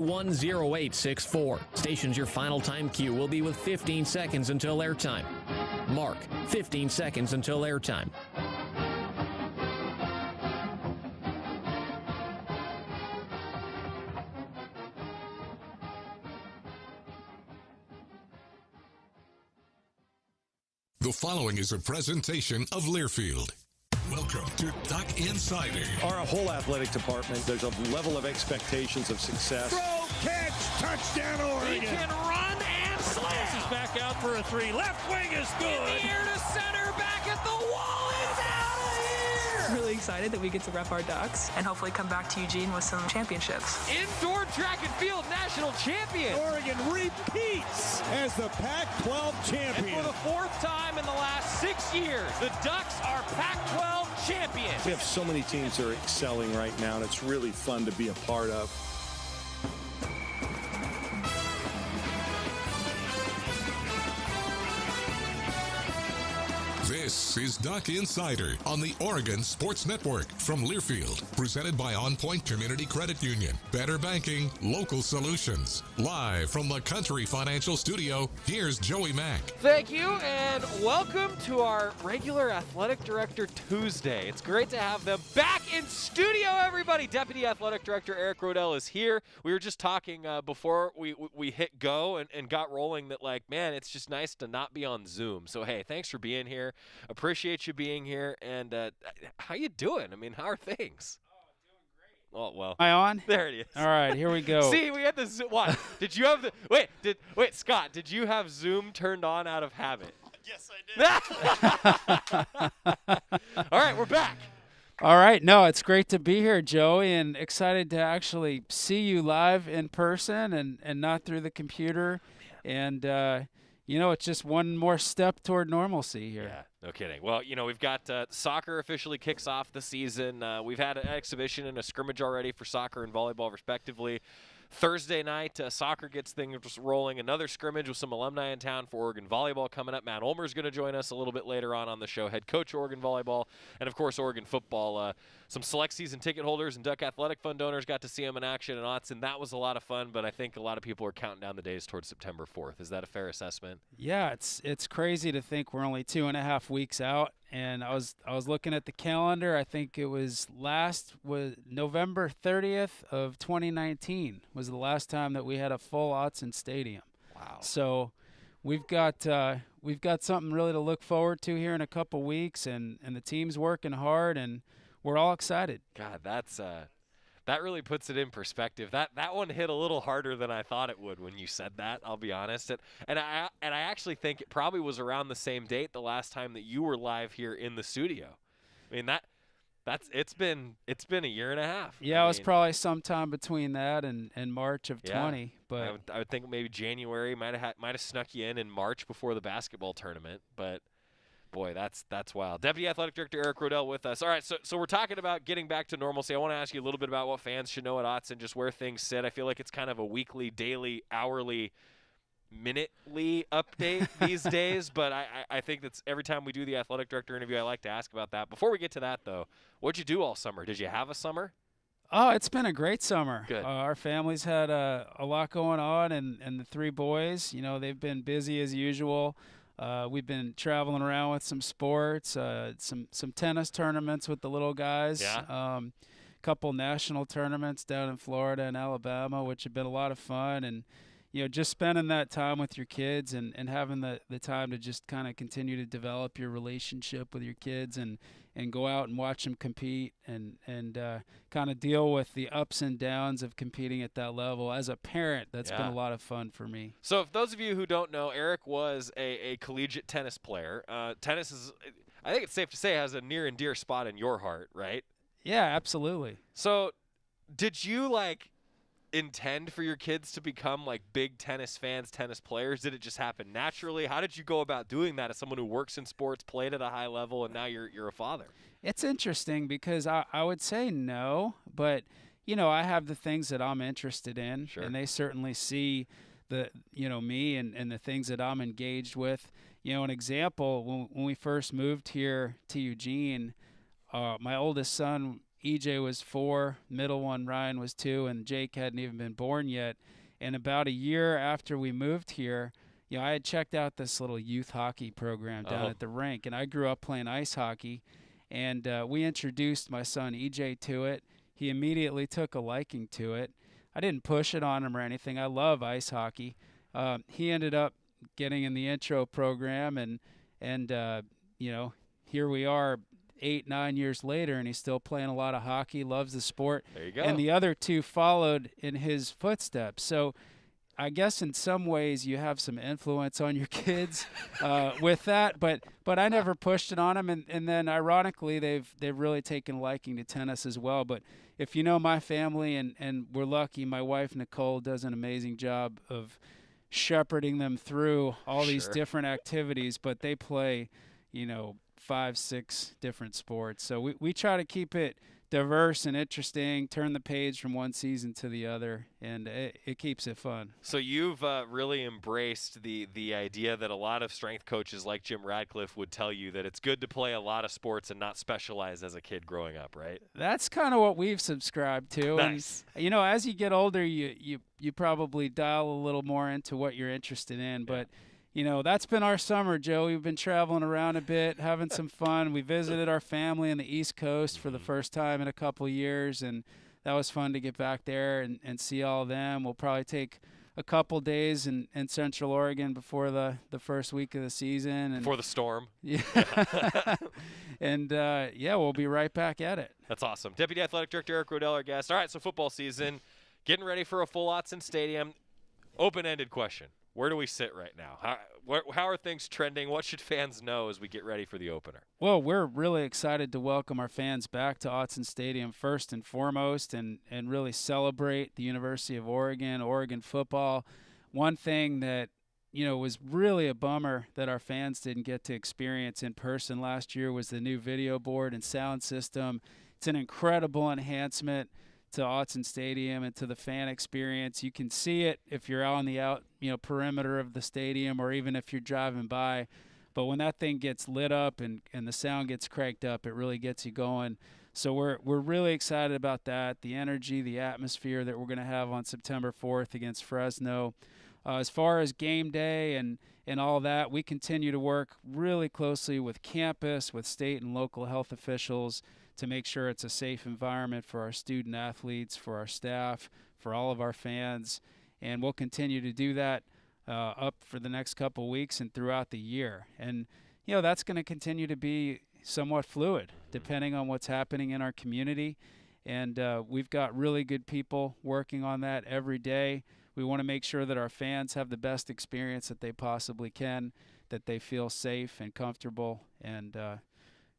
10864. Stations your final time cue will be with 15 seconds until airtime. Mark, 15 seconds until airtime. The following is a presentation of Learfield. Welcome to Duck Insider. Our whole athletic department, there's a level of expectations of success. Throw, catch, touchdown, Oregon. He can run and slam. This is back out for a three. Left wing is good. In the air to center, back at the wall. It's out of here. Really excited that we get to rep our Ducks and hopefully come back to Eugene with some championships. Indoor track and field national champion. Oregon repeats as the Pac-12 champion. And for the fourth time in the last 6 years, the Ducks are Pac-12 champions. We have so many teams that are excelling right now, and it's really fun to be a part of. This is Duck Insider on the Oregon Sports Network from Learfield, presented by On Point Community Credit Union. Better banking, local solutions. Live from the Country Financial Studio, here's Joey Mack. Thank you, and welcome to our regular Athletic Director Tuesday. It's great to have them back in studio, everybody. Deputy Athletic Director Eric Roedl is here. We were just talking before we hit go and got rolling that, like, man, it's just nice to not be on Zoom. So, hey, thanks for being here. Appreciate you being here. And how you doing? I mean, how are things? Oh, well. Am I on? There it is. All right, here we go. See, we had the Zoom. What? Did you have the wait, Scott, did you have Zoom turned on out of habit? Yes, I did. All right, we're back. All right, no, it's great to be here, Joey, and excited to actually see you live in person and not through the computer. And it's just one more step toward normalcy here. Yeah, no kidding. Well, we've got soccer officially kicks off the season. We've had an exhibition and a scrimmage already for soccer and volleyball, respectively. Thursday night, soccer gets things rolling. Another scrimmage with some alumni in town for Oregon Volleyball coming up. Matt Ulmer is going to join us a little bit later on the show, head coach Oregon Volleyball. And, of course, Oregon Football. Some select season ticket holders and Duck Athletic Fund donors got to see him in action in Autzen. That was a lot of fun, but I think a lot of people are counting down the days towards September 4th. Is that a fair assessment? Yeah, it's crazy to think we're only 2.5 weeks out. And I was looking at the calendar. I think it was November 30th of 2019 was the last time that we had a full Autzen stadium. Wow. So we've got something really to look forward to here in a couple weeks, and the team's working hard, and we're all excited. God, that really puts it in perspective. That one hit a little harder than I thought it would when you said that, I'll be honest. And I actually think it probably was around the same date the last time that you were live here in the studio. I mean, it's been a year and a half. Yeah, it was probably sometime between that and March of 20. But I would think maybe January might have snuck you in March before the basketball tournament, but boy, that's wild. Deputy Athletic Director Eric Roedl with us. All right, so we're talking about getting back to normalcy. I want to ask you a little bit about what fans should know at Autzen, just where things sit. I feel like it's kind of a weekly, daily, hourly, minutely update these days, but I think that's every time we do the Athletic Director interview, I like to ask about that. Before we get to that, though, what'd you do all summer? Did you have a summer? Oh, it's been a great summer. Good. Our family's had a lot going on, and the three boys, they've been busy as usual. We've been traveling around with some sports, some tennis tournaments with the little guys, couple national tournaments down in Florida and Alabama, which have been a lot of fun. And, just spending that time with your kids and having the time to just kind of continue to develop your relationship with your kids and go out and watch them compete and kind of deal with the ups and downs of competing at that level. As a parent, that's been a lot of fun for me. So if those of you who don't know, Eric was a collegiate tennis player. Tennis is, I think it's safe to say, has a near and dear spot in your heart, right? Yeah, absolutely. So did you, intend for your kids to become big tennis fans, tennis players? Did it just happen naturally? How did you go about doing that as someone who works in sports, played at a high level, and now you're a father? It's interesting because I would say no, but I have the things that I'm interested in, sure, and they certainly see me and the things that I'm engaged with. An example, when we first moved here to Eugene, my oldest son EJ was 4, middle one Ryan was 2, and Jake hadn't even been born yet. And about a year after we moved here, I had checked out this little youth hockey program down at the rink, and I grew up playing ice hockey. And we introduced my son EJ to it. He immediately took a liking to it. I didn't push it on him or anything. I love ice hockey. He ended up getting in the intro program, and here we are 8-9 years later, and he's still playing a lot of hockey, loves the sport. There you go. And the other two followed in his footsteps. So I guess in some ways you have some influence on your kids with that, but I never pushed it on them. And then ironically, they've really taken a liking to tennis as well. But if you know my family, and we're lucky, my wife Nicole does an amazing job of shepherding them through all these different activities, but they play, 5-6 different sports. So we try to keep it diverse and interesting, turn the page from one season to the other, and it keeps it fun. So you've really embraced the idea that a lot of strength coaches like Jim Radcliffe would tell you, that it's good to play a lot of sports and not specialize as a kid growing up, right? That's kind of what we've subscribed to. Nice. And, as you get older, you probably dial a little more into what you're interested in, but that's been our summer, Joe. We've been traveling around a bit, having some fun. We visited our family on the East Coast for the first time in a couple of years, and that was fun to get back there and see all of them. We'll probably take a couple days in Central Oregon before the first week of the season. And before the storm. Yeah. And, we'll be right back at it. That's awesome. Deputy Athletic Director Eric Roedl, our guest. All right, so football season, getting ready for a full Autzen Stadium. Open-ended question. Where do we sit right now? How are things trending? What should fans know as we get ready for the opener? Well, we're really excited to welcome our fans back to Autzen Stadium first and foremost, and really celebrate the University of Oregon football. One thing that, was really a bummer that our fans didn't get to experience in person last year was the new video board and sound system. It's an incredible enhancement to Autzen Stadium and to the fan experience. You can see it if you're out on the perimeter of the stadium, or even if you're driving by. But when that thing gets lit up and the sound gets cranked up, it really gets you going. So we're really excited about that, the energy, the atmosphere that we're going to have on September 4th against Fresno. As far as game day and all that, we continue to work really closely with campus, with state and local health officials, to make sure it's a safe environment for our student athletes, for our staff, for all of our fans. And we'll continue to do that up for the next couple of weeks and throughout the year. And, that's going to continue to be somewhat fluid depending on what's happening in our community. And we've got really good people working on that every day. We want to make sure that our fans have the best experience that they possibly can, that they feel safe and comfortable, and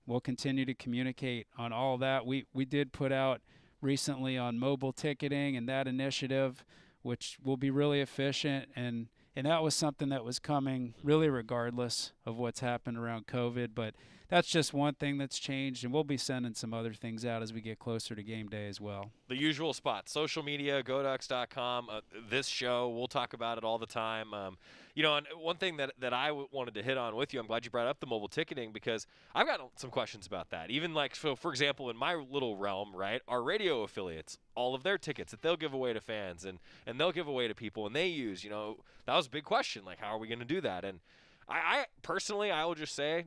we'll continue to communicate on all that. We did put out recently on mobile ticketing and that initiative, which will be really efficient, and that was something that was coming really regardless of what's happened around COVID. But that's just one thing that's changed, and we'll be sending some other things out as we get closer to game day as well. The usual spots: social media, goducks.com, this show. We'll talk about it all the time. And one thing that I wanted to hit on with you, I'm glad you brought up the mobile ticketing, because I've got some questions about that. Even so for example, in my little realm, right, our radio affiliates, all of their tickets that they'll give away to fans and they'll give away to people, and they use, that was a big question. Like, how are we going to do that? And I personally, I will just say,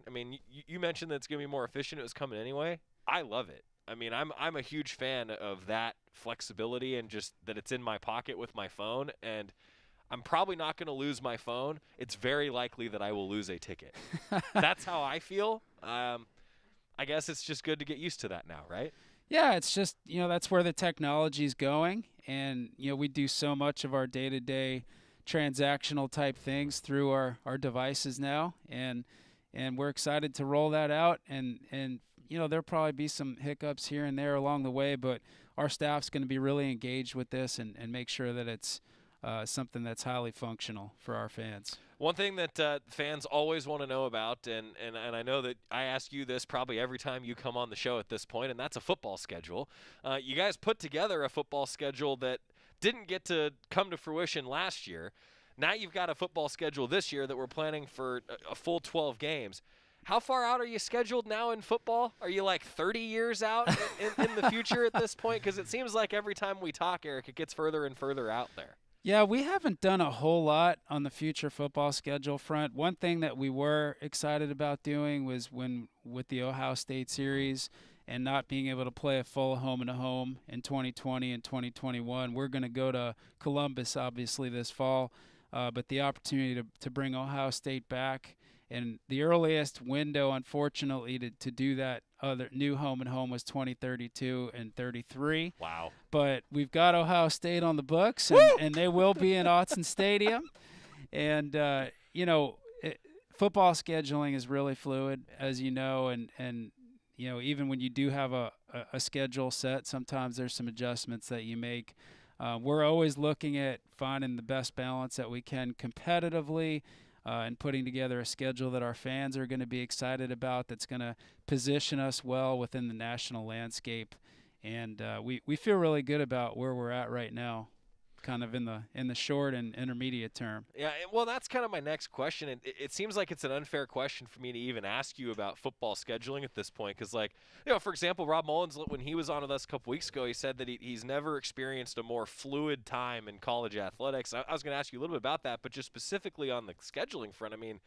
you mentioned that it's going to be more efficient. It was coming anyway. I love it. I'm a huge fan of that flexibility, and just that it's in my pocket with my phone, and I'm probably not going to lose my phone. It's very likely that I will lose a ticket. That's how I feel. I guess it's just good to get used to that now, right? Yeah, it's just, that's where the technology is going. And, we do so much of our day-to-day transactional type things through our devices now. And we're excited to roll that out. And there'll probably be some hiccups here and there along the way, but our staff's going to be really engaged with this and make sure that it's something that's highly functional for our fans. One thing that fans always want to know about, and I know that I ask you this probably every time you come on the show at this point, and that's a football schedule. You guys put together a football schedule that didn't get to come to fruition last year. Now you've got a football schedule this year that we're planning for a full 12 games. How far out are you scheduled now in football? Are you like 30 years out in the future at this point? Because it seems like every time we talk, Eric, it gets further and further out there. Yeah, we haven't done a whole lot on the future football schedule front. One thing that we were excited about doing was with the Ohio State series and not being able to play a full home-and-a-home in 2020 and 2021. We're going to go to Columbus, obviously, this fall, but the opportunity to bring Ohio State back. And the earliest window, unfortunately, to do that other new home-and-home was 2032 and 33. Wow. But we've got Ohio State on the books, and they will be in Autzen Stadium. And, football scheduling is really fluid, as you know, and even when you do have a schedule set, sometimes there's some adjustments that you make. We're always looking at finding the best balance that we can competitively and putting together a schedule that our fans are going to be excited about, that's going to position us well within the national landscape. And we feel really good about where we're at right now, kind of in the short and intermediate term. Yeah, well, that's kind of my next question. And it seems like it's an unfair question for me to even ask you about football scheduling at this point. Because, for example, Rob Mullins, when he was on with us a couple weeks ago, he said that he's never experienced a more fluid time in college athletics. I was going to ask you a little bit about that, but just specifically on the scheduling front, I mean,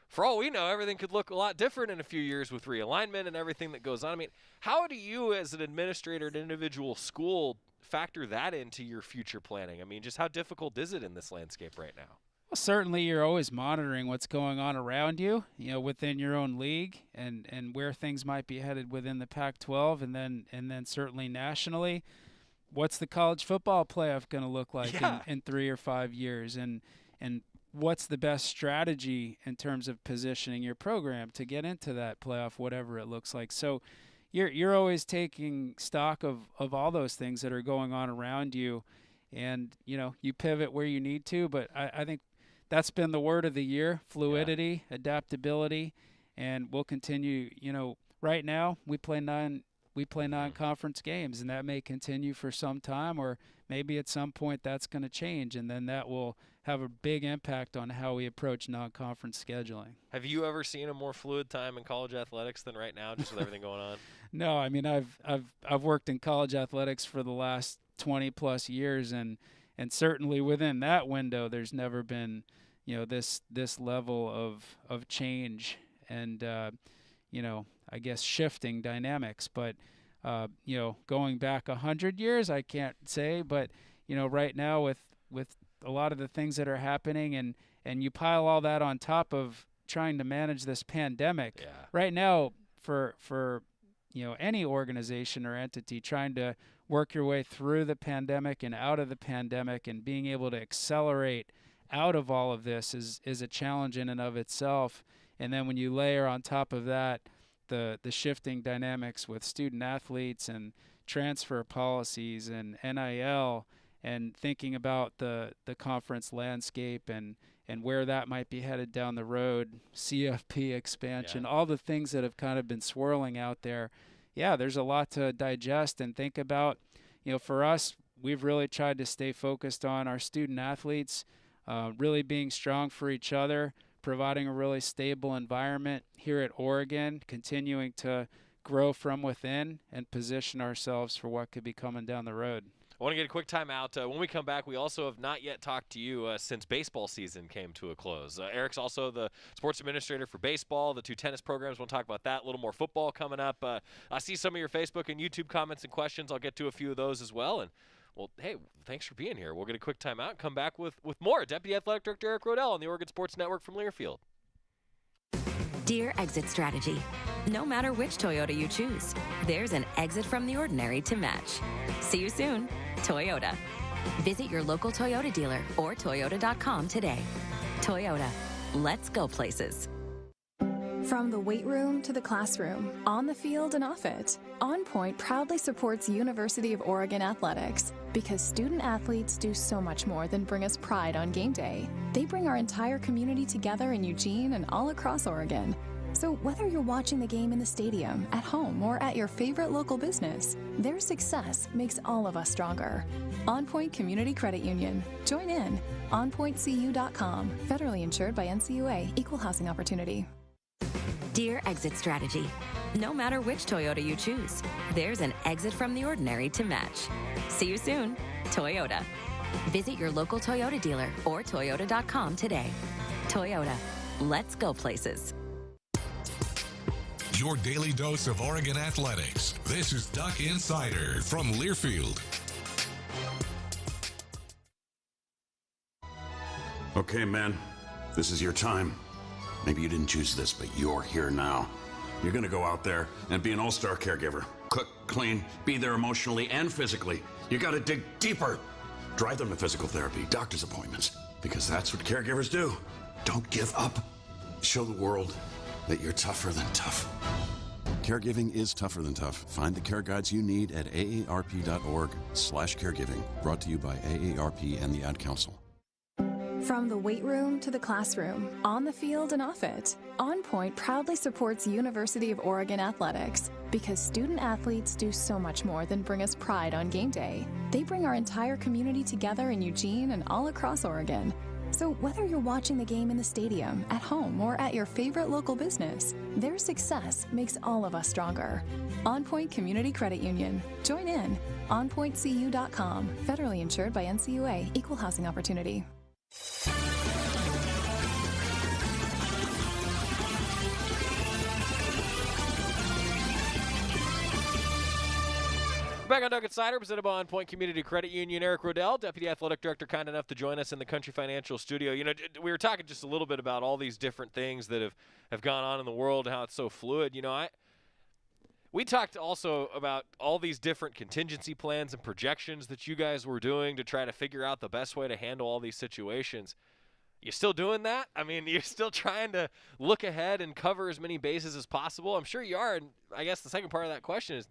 for all we know, everything could look a lot different in a few years with realignment and everything that goes on. I mean, how do you, as an administrator at an individual school, factor that into your future planning? I mean, just how difficult is it in this landscape right now? Well, certainly you're always monitoring what's going on around you, within your own league and where things might be headed within the Pac-12 and then certainly nationally. What's the college football playoff going to look like in 3 or 5 years? And what's the best strategy in terms of positioning your program to get into that playoff, whatever it looks like? So you're always taking stock of all those things that are going on around you, and you pivot where you need to. But I think that's been the word of the year: fluidity, adaptability, and we'll continue. Right now we play non-conference games, and that may continue for some time, or maybe at some point that's going to change, and then that will have a big impact on how we approach non-conference scheduling. Have you ever seen a more fluid time in college athletics than right now, just with everything going on? No, I mean I've worked in college athletics for the last 20 plus years, and certainly within that window, there's never been this level of change and I guess shifting dynamics. But going back 100 years, I can't say, but right now with a lot of the things that are happening, and you pile all that on top of trying to manage this pandemic. Right now, for any organization or entity trying to work your way through the pandemic and out of the pandemic, and being able to accelerate out of all of this is a challenge in and of itself. And then when you layer on top of that the shifting dynamics with student athletes and transfer policies and NIL, and thinking about the conference landscape and where that might be headed down the road, CFP expansion, all the things that have kind of been swirling out there. Yeah, there's a lot to digest and think about. For us, we've really tried to stay focused on our student athletes, really being strong for each other, providing a really stable environment here at Oregon, continuing to grow from within and position ourselves for what could be coming down the road. I want to get a quick timeout. When we come back, we also have not yet talked to you since baseball season came to a close. Eric's also the sports administrator for baseball, the 2 tennis programs. We'll talk about that. A little more football coming up. I see some of your Facebook and YouTube comments and questions. I'll get to a few of those as well. And, well, hey, thanks for being here. We'll get a quick timeout and come back with more. Deputy Athletic Director Eric Roedl on the Oregon Sports Network from Learfield. Dear Exit Strategy, no matter which Toyota you choose, there's an exit from the ordinary to match. See you soon, Toyota. Visit your local Toyota dealer or Toyota.com today. Toyota, let's go places. From the weight room to the classroom, on the field and off it, On Point proudly supports University of Oregon athletics because student athletes do so much more than bring us pride on game day. They bring our entire community together in Eugene and all across Oregon. So whether you're watching the game in the stadium, at home, or at your favorite local business, their success makes all of us stronger. On Point Community Credit Union. Join in. OnPointCU.com. Federally insured by NCUA. Equal housing opportunity. Dear Exit Strategy. No matter which Toyota you choose, there's an exit from the ordinary to match. See you soon, Toyota. Visit your local Toyota dealer or Toyota.com today. Toyota, let's go places. Your daily dose of Oregon athletics. This is Duck Insider from Learfield. Okay, man, this is your time. Maybe you didn't choose this, but you're here now. You're gonna go out there and be an all-star caregiver. Cook, clean, be there emotionally and physically. You gotta dig deeper. Drive them to physical therapy, doctor's appointments, because that's what caregivers do. Don't give up. Show the world that you're tougher than tough. Caregiving is tougher than tough. Find the care guides you need at aarp.org/caregiving. Brought to you by AARP and the Ad Council. From the weight room to the classroom, on the field and off it, On Point proudly supports University of Oregon athletics because student athletes do so much more than bring us pride on game day. They bring our entire community together in Eugene and all across Oregon. So whether you're watching the game in the stadium, at home, or at your favorite local business, their success makes all of us stronger. On Point Community Credit Union. Join in. OnPointCU.com. Federally insured by NCUA. Equal housing opportunity. Back on Duck Insider, presented by On Point Community Credit Union. Eric Roedl, Deputy Athletic Director, kind enough to join us in the Country Financial Studio. You know, we were talking just a little bit about all these different things that have gone on in the world and how it's so fluid. You know, we talked also about all these different contingency plans and projections that you guys were doing to try to figure out the best way to handle all these situations. You still doing that? I mean, you're still trying to look ahead and cover as many bases as possible? I'm sure you are, and I guess the second part of that question is,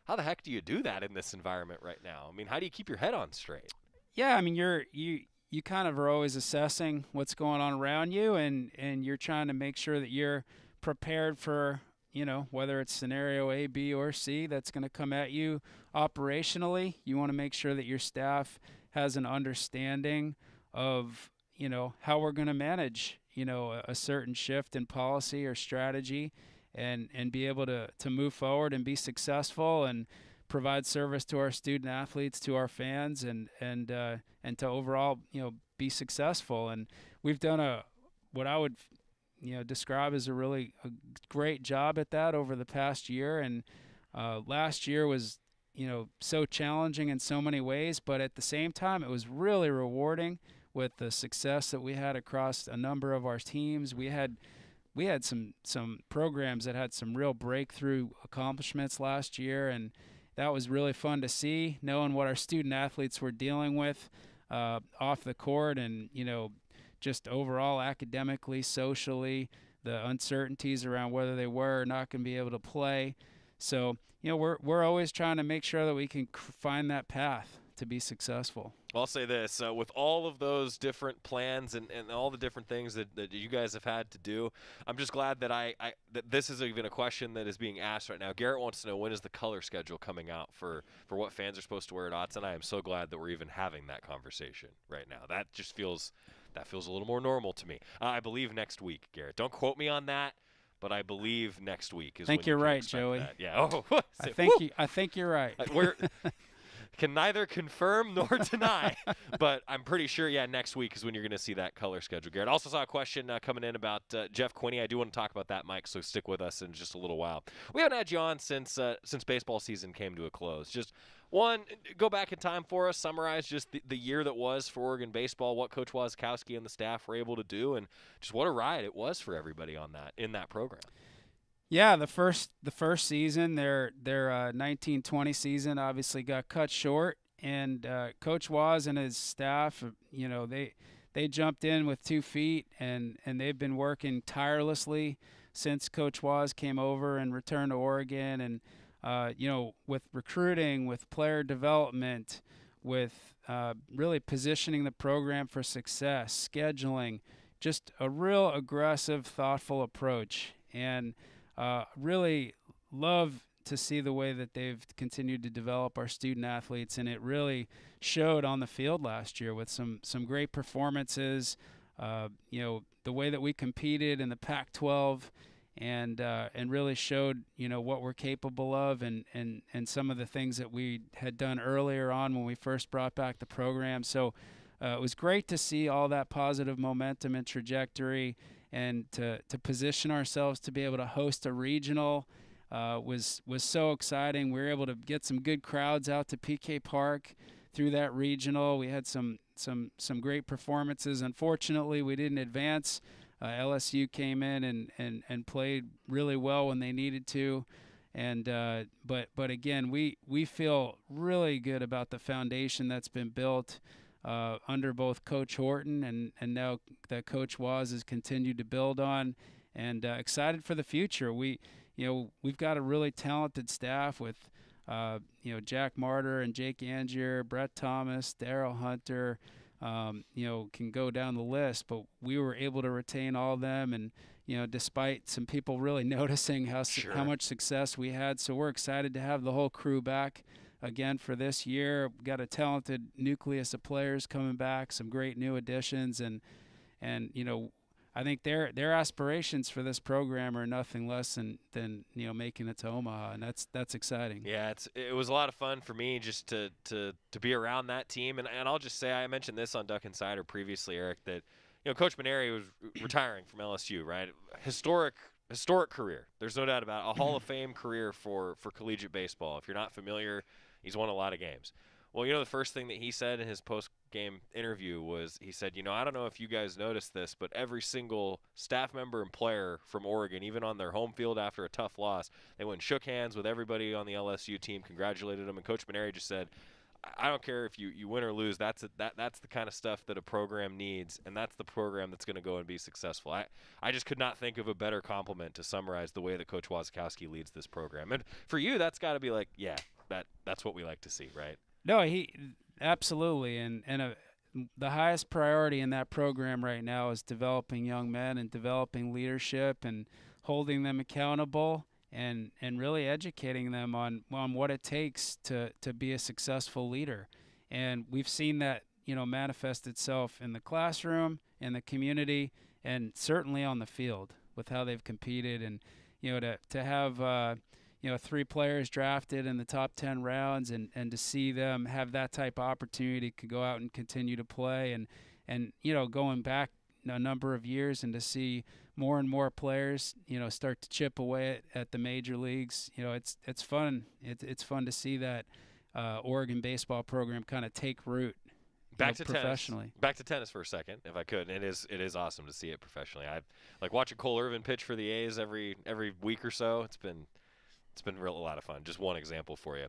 how the heck do you do that in this environment right now? I mean, how do you keep your head on straight? Yeah, I mean, you kind of are always assessing what's going on around you, and you're trying to make sure that you're prepared for, you know, whether it's scenario A, B, or C that's going to come at you operationally. You want to make sure that your staff has an understanding of, you know, how we're going to manage, you know, a certain shift in policy or strategy, and be able to move forward and be successful and provide service to our student athletes, to our fans, and to overall, you know, be successful. And we've done what I would, you know, describe as a great job at that over the past year. And last year was, you know, so challenging in so many ways, but at the same time, it was really rewarding with the success that we had across a number of our teams. We had some programs that had some real breakthrough accomplishments last year, and that was really fun to see, knowing what our student athletes were dealing with off the court, and, you know, just overall academically, socially, the uncertainties around whether they were or not going to be able to play. So, you know, we're always trying to make sure that we can find that path to be successful. I'll say this, with all of those different plans and all the different things that you guys have had to do, I'm just glad that that this is even a question that is being asked right now. Garrett wants to know, when is the color schedule coming out for what fans are supposed to wear at Autzen? I am so glad that we're even having that conversation right now. That just feels a little more normal to me. I believe next week, Garrett. Don't quote me on that, but I believe next week is when you can expect that. I think you're right, Joey. That. Yeah. Oh, I think you're right. We're can neither confirm nor deny, but I'm pretty sure, next week is when you're going to see that color schedule, Garrett. Also saw a question coming in about Jeff Quinney. I do want to talk about that, Mike, so stick with us in just a little while. We haven't had you on since baseball season came to a close. Just one, go back in time for us, summarize just the year that was for Oregon baseball, what Coach Wazikowski and the staff were able to do, and just what a ride it was for everybody in that program. Yeah, the first season, their 19-20 season obviously got cut short, and Coach Waz and his staff, you know, they jumped in with 2 feet, and they've been working tirelessly since Coach Waz came over and returned to Oregon, and you know, with recruiting, with player development, with really positioning the program for success, scheduling, just a real aggressive, thoughtful approach, and really love to see the way that they've continued to develop our student athletes, and it really showed on the field last year with some great performances. You know, the way that we competed in the Pac-12 and really showed, what we're capable of, and some of the things that we had done earlier on when we first brought back the program. So it was great to see all that positive momentum and trajectory, and to position ourselves to be able to host a regional was so exciting. We were able to get some good crowds out to PK Park through that regional. We had some great performances. Unfortunately, we didn't advance. LSU came in and played really well when they needed to, and but again, we feel really good about the foundation that's been built under both Coach Horton and now that Coach Waz has continued to build on, and excited for the future. We've got a really talented staff with Jack Martyr and Jake Angier, Brett Thomas, Darryl Hunter. Can go down the list, but we were able to retain all of them, and despite some people really noticing how much success we had. So we're excited to have the whole crew back again for this year. We've got a talented nucleus of players coming back, some great new additions, and I think their aspirations for this program are nothing less than making it to Omaha, and that's exciting. Yeah, it was a lot of fun for me just to be around that team, and I'll just say, I mentioned this on Duck Insider previously, Eric, that Coach Maneri was retiring from LSU, right? Historic career. There's no doubt about it. A Hall of Fame career for collegiate baseball. If you're not familiar, he's won a lot of games. Well, the first thing that he said in his post-game interview was, he said, I don't know if you guys noticed this, but every single staff member and player from Oregon, even on their home field after a tough loss, they went and shook hands with everybody on the LSU team, congratulated them, and Coach Maneri just said, I don't care if you win or lose, that's the kind of stuff that a program needs, and that's the program that's going to go and be successful. I just could not think of a better compliment to summarize the way that Coach Wazikowski leads this program. And for you, that's got to be like, yeah, that's what we like to see, right? No, he absolutely, and the highest priority in that program right now is developing young men and developing leadership and holding them accountable and really educating them on what it takes to be a successful leader. And we've seen that manifest itself in the classroom, in the community, and certainly on the field with how they've competed. And to have 3 players drafted in the top 10 rounds, and to see them have that type of opportunity to go out and continue to play, and going back a number of years, and to see more and more players start to chip away at the major leagues. It's fun. It's fun to see that Oregon baseball program kind of take root. Back to professionally. Tennis. Back to tennis for a second, if I could. It is awesome to see it professionally. I like watching Cole Irvin pitch for the A's every week or so. It's been a lot of fun. Just one example for you.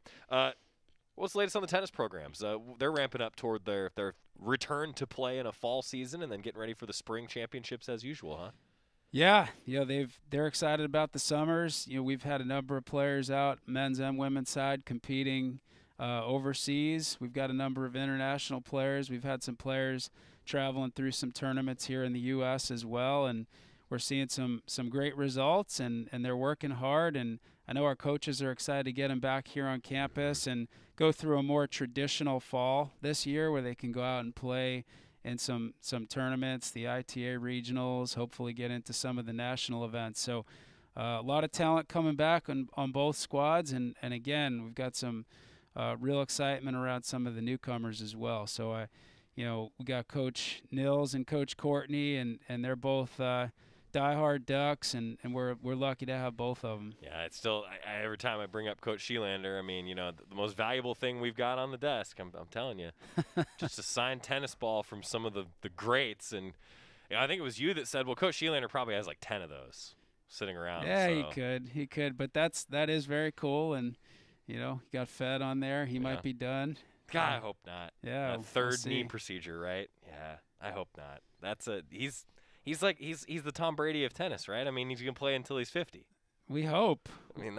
What's the latest on the tennis programs? They're ramping up toward their return to play in a fall season, and then getting ready for the spring championships as usual, huh? Yeah, they're excited about the summers. We've had a number of players out, men's and women's side, competing overseas. We've got a number of international players. We've had some players traveling through some tournaments here in the U.S. as well, and we're seeing some great results, and they're working hard. And I know our coaches are excited to get them back here on campus and go through a more traditional fall this year, where they can go out and play in some tournaments, the ITA regionals, hopefully get into some of the national events. So a lot of talent coming back on both squads, and again, we've got some real excitement around some of the newcomers as well. So we got Coach Nils and Coach Courtney, and they're both diehard Ducks, and we're lucky to have both of them. Yeah, it's still every time I bring up Coach Sheelander, I mean, the most valuable thing we've got on the desk, I'm telling you, just a signed tennis ball from some of the greats. And I think it was you that said, well, Coach Sheelander probably has like 10 of those sitting around. Yeah, so. he could, but that is very cool. And he got Fed on there. He might be done. God, I hope not. Yeah, third knee procedure, right? Yeah, I hope not. He's the Tom Brady of tennis, right? I mean, he's going to play until he's 50. We hope. I mean,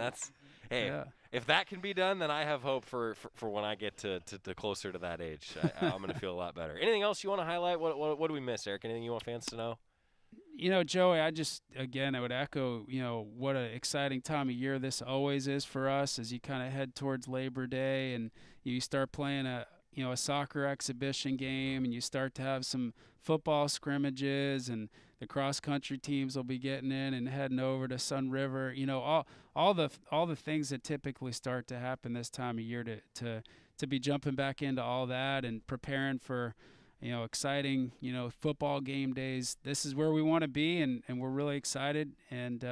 if that can be done, then I have hope for when I get to closer to that age. I'm going to feel a lot better. Anything else you want to highlight? What do we miss, Eric? Anything you want fans to know? Joey, I would echo, what an exciting time of year this always is for us as you kind of head towards Labor Day and you start playing a a soccer exhibition game, and you start to have some football scrimmages, and the cross-country teams will be getting in and heading over to Sun River. All the things that typically start to happen this time of year to be jumping back into all that and preparing for exciting football game days. This is where we want to be, and we're really excited and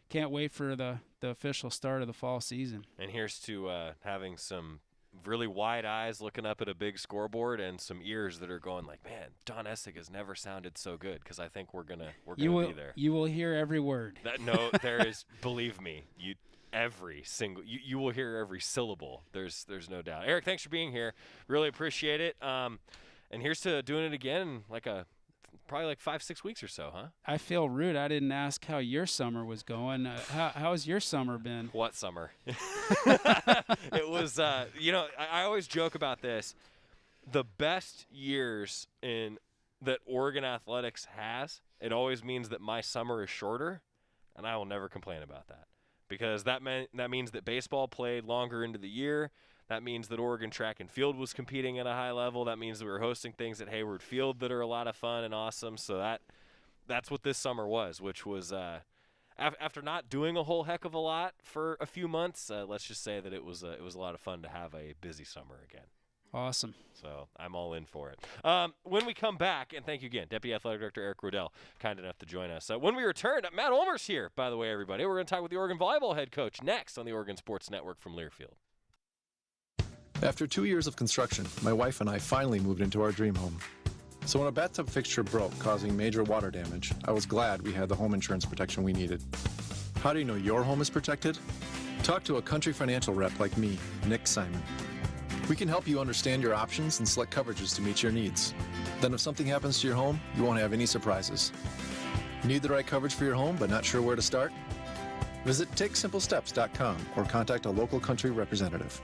can't wait for the official start of the fall season. And here's to having some really wide eyes looking up at a big scoreboard and some ears that are going like, man, Don Essig has never sounded so good, because I think we're gonna be there. You will hear every word. There is, believe me, you will hear every syllable. There's no doubt. Eric, thanks for being here. Really appreciate it. And here's to doing it again in probably like 5-6 weeks or so, huh? I feel rude. I didn't ask how your summer was going. How's your summer been? What summer? It was, I always joke about this. The best years that Oregon athletics has, it always means that my summer is shorter, and I will never complain about that, because that means that baseball played longer into the year. That means that Oregon track and field was competing at a high level. That means that we were hosting things at Hayward Field that are a lot of fun and awesome. So that's what this summer was, which was after not doing a whole heck of a lot for a few months, let's just say that it was a lot of fun to have a busy summer again. Awesome. So I'm all in for it. When we come back, and thank you again, Deputy Athletic Director Eric Roedl, kind enough to join us. When we return, Matt Ulmer's here, by the way, everybody. We're going to talk with the Oregon Volleyball head coach next on the Oregon Sports Network from Learfield. After 2 years of construction, my wife and I finally moved into our dream home. So when a bathtub fixture broke, causing major water damage, I was glad we had the home insurance protection we needed. How do you know your home is protected? Talk to a Country Financial rep like me, Nick Simon. We can help you understand your options and select coverages to meet your needs. Then if something happens to your home, you won't have any surprises. Need the right coverage for your home but not sure where to start? Visit TakeSimpleSteps.com or contact a local Country representative.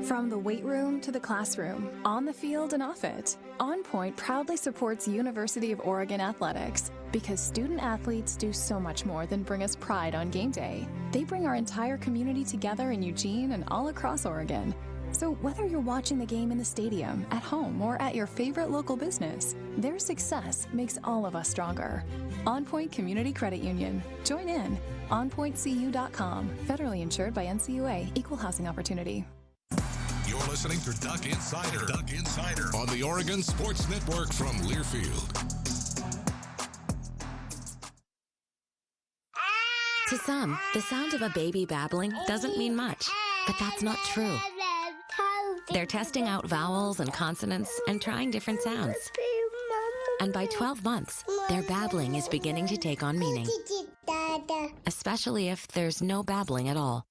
From the weight room to the classroom, on the field and off it, On Point proudly supports University of Oregon athletics, because student athletes do so much more than bring us pride on game day. They bring our entire community together in Eugene and all across Oregon. So whether you're watching the game in the stadium, at home, or at your favorite local business, their success makes all of us stronger. On Point Community Credit Union. Join in. OnPointCU.com. Federally insured by NCUA. Equal housing opportunity. You're listening to Duck Insider on the Oregon Sports Network from Learfield. To some, the sound of a baby babbling doesn't mean much, but that's not true. They're testing out vowels and consonants and trying different sounds. And by 12 months, their babbling is beginning to take on meaning, especially if there's no babbling at all.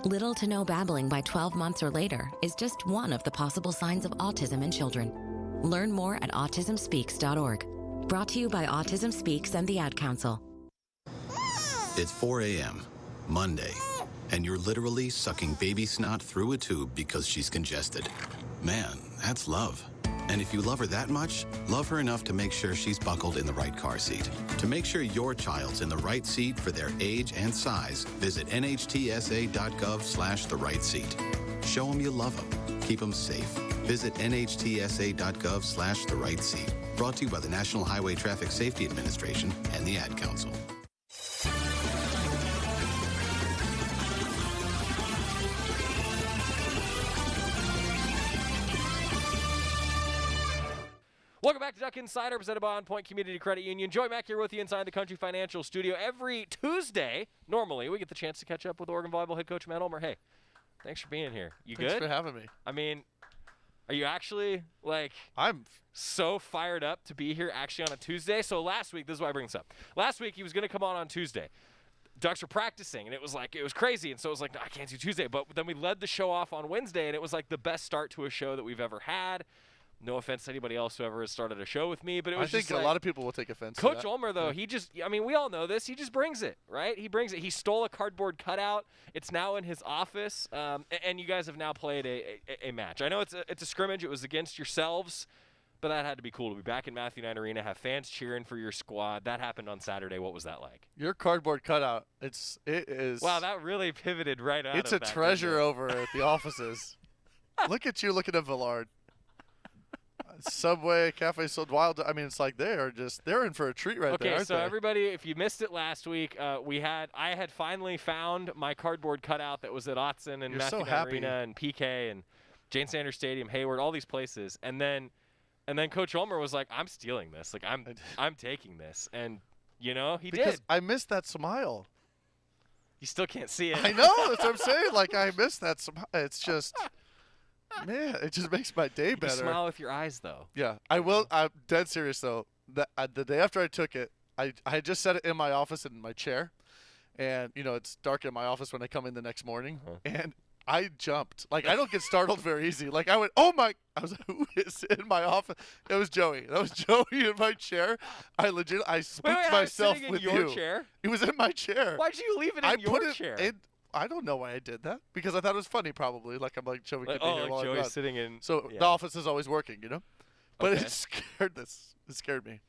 Little to no babbling by 12 months or later is just one of the possible signs of autism in children. Learn more at autismspeaks.org. Brought to you by Autism Speaks and the Ad Council. It's 4 a.m., Monday, and you're literally sucking baby snot through a tube because she's congested. Man, that's love. And if you love her that much, love her enough to make sure she's buckled in the right car seat. To make sure your child's in the right seat for their age and size, visit nhtsa.gov/the right seat. Show them you love them. Keep them safe. Visit nhtsa.gov/the right seat. Brought to you by the National Highway Traffic Safety Administration and the Ad Council. Welcome back to Duck Insider, presented by On Point Community Credit Union. Joey Mack here with you inside the Country Financial Studio. Every Tuesday, normally, we get the chance to catch up with Oregon Volleyball head coach Matt Ulmer. Hey, thanks for being here. You good? Thanks for having me. I mean, are you actually, I'm so fired up to be here actually on a Tuesday. So last week, this is why I bring this up. Last week, he was going to come on Tuesday. Ducks were practicing, and it was crazy. And so it was like, no, I can't do Tuesday. But then we led the show off on Wednesday, and it was like the best start to a show that we've ever had. No offense to anybody else who ever has started a show with me, but it was I think a lot of people will take offense to that. Coach Ulmer, though, he just, we all know this. He just brings it, right? He brings it. He stole a cardboard cutout. It's now in his office, and you guys have now played a match. I know it's a scrimmage. It was against yourselves, but that had to be cool to be back in Matthew Knight Arena, have fans cheering for your squad. That happened on Saturday. What was that like? Your cardboard cutout, it is. Wow, that really pivoted right out of that. It's a treasure over at the offices. Look at you looking at Villard. Subway, Cafe Sold Wild. I mean, it's like they're in for a treat there. Okay, aren't so they? everybody, if you missed it last week, I had finally found my cardboard cutout that was at Autzen and You're so Matthew happy. Arena and PK and Jane Sanders Stadium, Hayward, all these places, and then Coach Ulmer was like, "I'm stealing this. Like I'm taking this," and he because did. I missed that smile. You still can't see it. I know. That's what I'm saying. Like I missed that smile. It's just. Man, it just makes my day better. You smile with your eyes, though. Yeah, I will. I'm dead serious, though. The day after I took it, I had just set it in my office in my chair. And, it's dark in my office when I come in the next morning. And I jumped. Like, I don't get startled very easy. Like, I went, oh, my. I was like, who is in my office? It was Joey. That was Joey in my chair. I spooked myself with you. In your chair? It was in my chair. Why'd you leave it in your chair? I don't know why I did that because I thought it was funny probably. Like I'm like Joey could be here while Joey's I'm gone. sitting in. So the office is always working, But Okay. it scared me.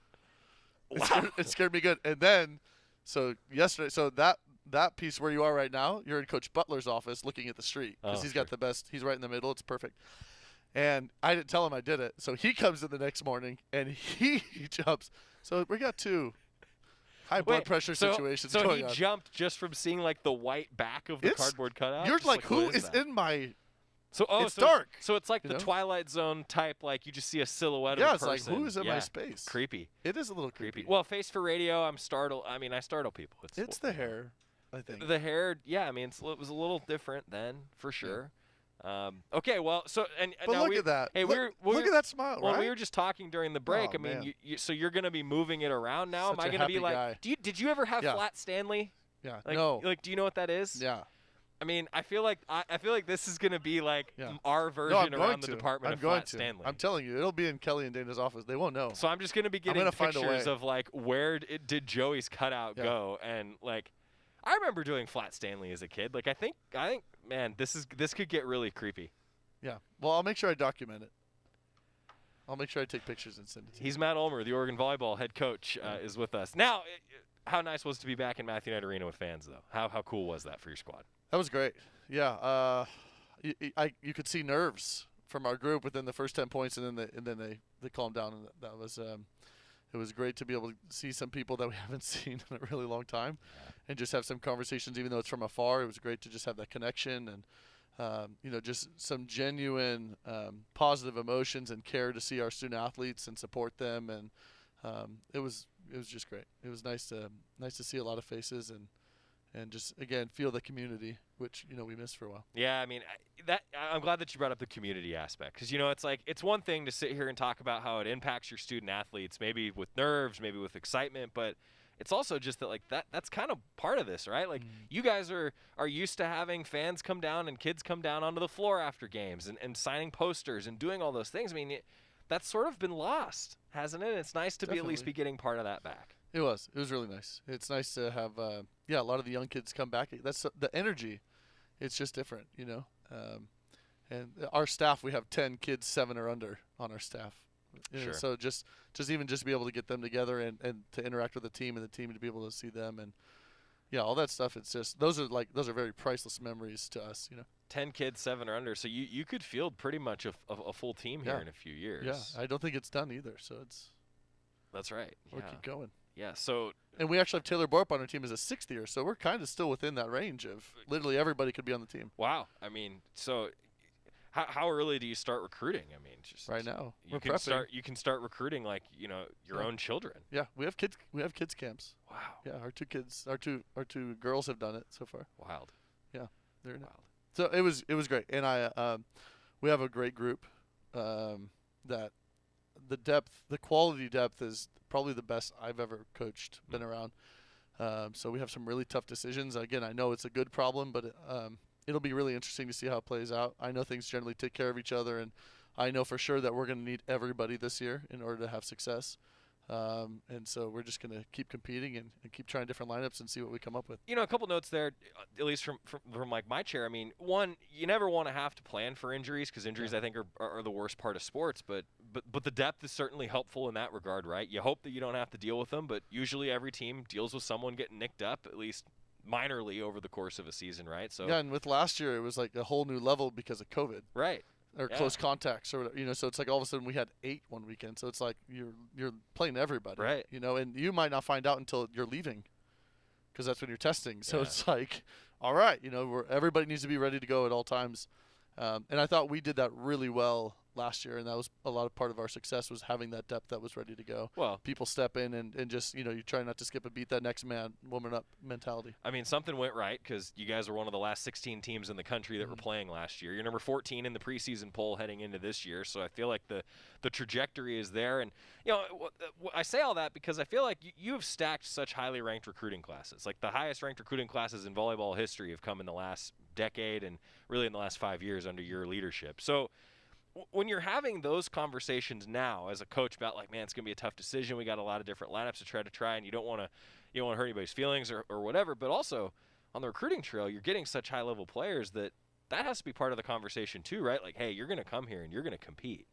Wow. It scared me good. And then, so yesterday, that piece where you are right now, you're in Coach Butler's office looking at the street because he's got the best. He's right in the middle. It's perfect. And I didn't tell him I did it. So he comes in the next morning and he jumps. So we got two high blood pressure situations going on. So he jumped just from seeing like the white back of the cardboard cutout? You're Just like, who what is that? in my... It's dark. So it's like the Twilight Zone type, like you just see a silhouette of a person. Yeah, it's like, who is in my space? Creepy. It is a little creepy. Well, Face for Radio, I'm startled. I mean, I startle people. It's the hair, I think. The hair, yeah, I mean, it was a little different then, for sure. Okay, well, so but now look at that. Hey, look at that smile. Well, right? we were just talking during the break. Oh, I mean, man. so you're going to be moving it around now. Such Am I a going to be happy like? guy. Did you ever have Flat Stanley? Yeah. Like, no. Like, do you know what that is? Yeah. I mean, I feel like this is going to be like our No, version around the department of Flat Stanley. I'm telling you, it'll be in Kelly and Dana's office. They won't know. So I'm just going to be getting pictures of like where did Joey's cutout go, and like I remember doing Flat Stanley as a kid. Like I think man, this could get really creepy. Yeah. Well, I'll make sure I document it. I'll make sure I take pictures and send it to you. He's Matt Ulmer, the Oregon volleyball head coach, is with us. Now, how nice was it to be back in Matthew Knight Arena with fans, though? How cool was that for your squad? That was great. Yeah. You could see nerves from our group within the first 10 points, and then they calmed down, and that was it was great to be able to see some people that we haven't seen in a really long time, and just have some conversations, even though it's from afar. It was great to just have that connection and. Just some genuine positive emotions and care to see our student athletes and support them, and it was just great. It was nice to see a lot of faces and just again feel the community, which we missed for a while. Yeah, I mean I'm glad that you brought up the community aspect, because it's like it's one thing to sit here and talk about how it impacts your student athletes, maybe with nerves, maybe with excitement, but it's also just that that's kind of part of this, right? Like you guys are used to having fans come down and kids come down onto the floor after games and signing posters and doing all those things. I mean, that's sort of been lost, hasn't it? It's nice to be at least be getting part of that back. It was really nice. It's nice to have a lot of the young kids come back. That's the energy. It's just different, and our staff, we have 10 kids 7 or under on our staff. Sure. So just be able to get them together and to interact with the team, and the team to be able to see them, and all that stuff. It's just those are very priceless memories to us. 10 kids 7 or under, so you could field pretty much a full team here in a few years. Yeah, I don't think it's done either. So that's right. We'll keep going. Yeah. So and we actually have Taylor Borp on our team as a 6th year, so we're kind of still within that range of literally everybody could be on the team. Wow. I mean, so. How early do you start recruiting? I mean, just right now. You can start recruiting like your own children. Yeah, we have kids camps. Wow. Yeah, our two girls have done it so far. Wild. Yeah, they're wild. So it was great, and we have a great group. That the quality depth is probably the best I've ever coached. Been around. So we have some really tough decisions. Again, I know it's a good problem, but it'll be really interesting to see how it plays out. I know things generally take care of each other, and I know for sure that we're going to need everybody this year in order to have success. And so we're just going to keep competing and keep trying different lineups and see what we come up with. A couple notes there, at least from like my chair. I mean, one, you never want to have to plan for injuries, because injuries I think are the worst part of sports. But the depth is certainly helpful in that regard, right? You hope that you don't have to deal with them, but usually every team deals with someone getting nicked up at least minorly over the course of a season, right? So yeah, and with last year it was like a whole new level because of COVID. Right. or close contacts or whatever, so it's like all of a sudden we had 8 one weekend. So it's like you're playing everybody, right? And you might not find out until you're leaving, because that's when you're testing. So it's like, all right, everybody needs to be ready to go at all times. And I thought we did that really well last year, and that was a lot of part of our success, was having that depth that was ready to go. Well, people step in and just, you try not to skip a beat, that next man, woman up mentality. I mean, something went right because you guys were one of the last 16 teams in the country that were playing last year. You're number 14 in the preseason poll heading into this year, so I feel like the trajectory is there. And, I say all that because I feel like you have stacked such highly ranked recruiting classes. Like the highest ranked recruiting classes in volleyball history have come in the last decade and really in the last 5 years under your leadership. So when you're having those conversations now as a coach about like, man, it's going to be a tough decision. We got a lot of different lineups to try, and you don't want to hurt anybody's feelings or whatever. But also on the recruiting trail, you're getting such high level players that has to be part of the conversation too, right? Like, hey, you're going to come here and you're going to compete.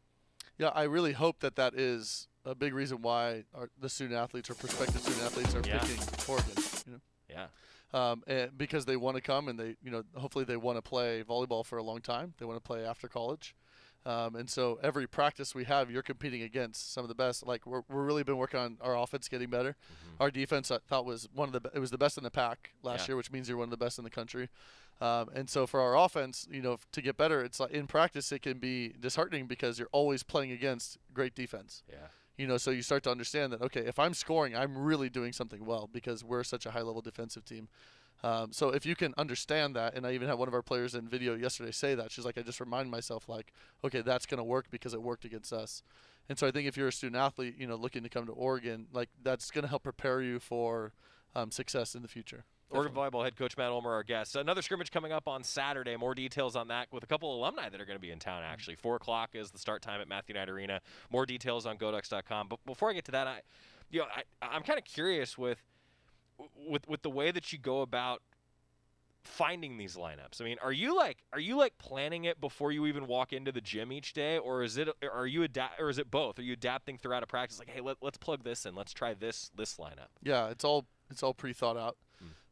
Yeah, I really hope that is a big reason why the student athletes or prospective student athletes are picking Oregon. Yeah. And because they want to come and they, hopefully they want to play volleyball for a long time. They want to play after college. And so every practice we have, you're competing against some of the best. Like we're really been working on our offense getting better. Mm-hmm. Our defense, I thought, was it was the best in the pack last year, which means you're one of the best in the country. And so for our offense, to get better, it's like in practice it can be disheartening because you're always playing against great defense. Yeah. So you start to understand that, okay, if I'm scoring, I'm really doing something well because we're such a high-level defensive team. So if you can understand that, and I even had one of our players in video yesterday say that, she's like, I just remind myself, like, okay, that's going to work because it worked against us. And so I think if you're a student athlete, looking to come to Oregon, like that's going to help prepare you for success in the future. Oregon Volleyball head coach Matt Ulmer, our guest. Another scrimmage coming up on Saturday. More details on that with a couple of alumni that are going to be in town, actually. 4 o'clock is the start time at Matthew Knight Arena. More details on GoDucks.com. But before I get to that, I'm kind of curious with the way that you go about finding these lineups. I mean, are you like planning it before you even walk into the gym each day, or is it both? Are you adapting throughout a practice? Like, hey, let's plug this in. Let's try this lineup. Yeah, it's all pre-thought out.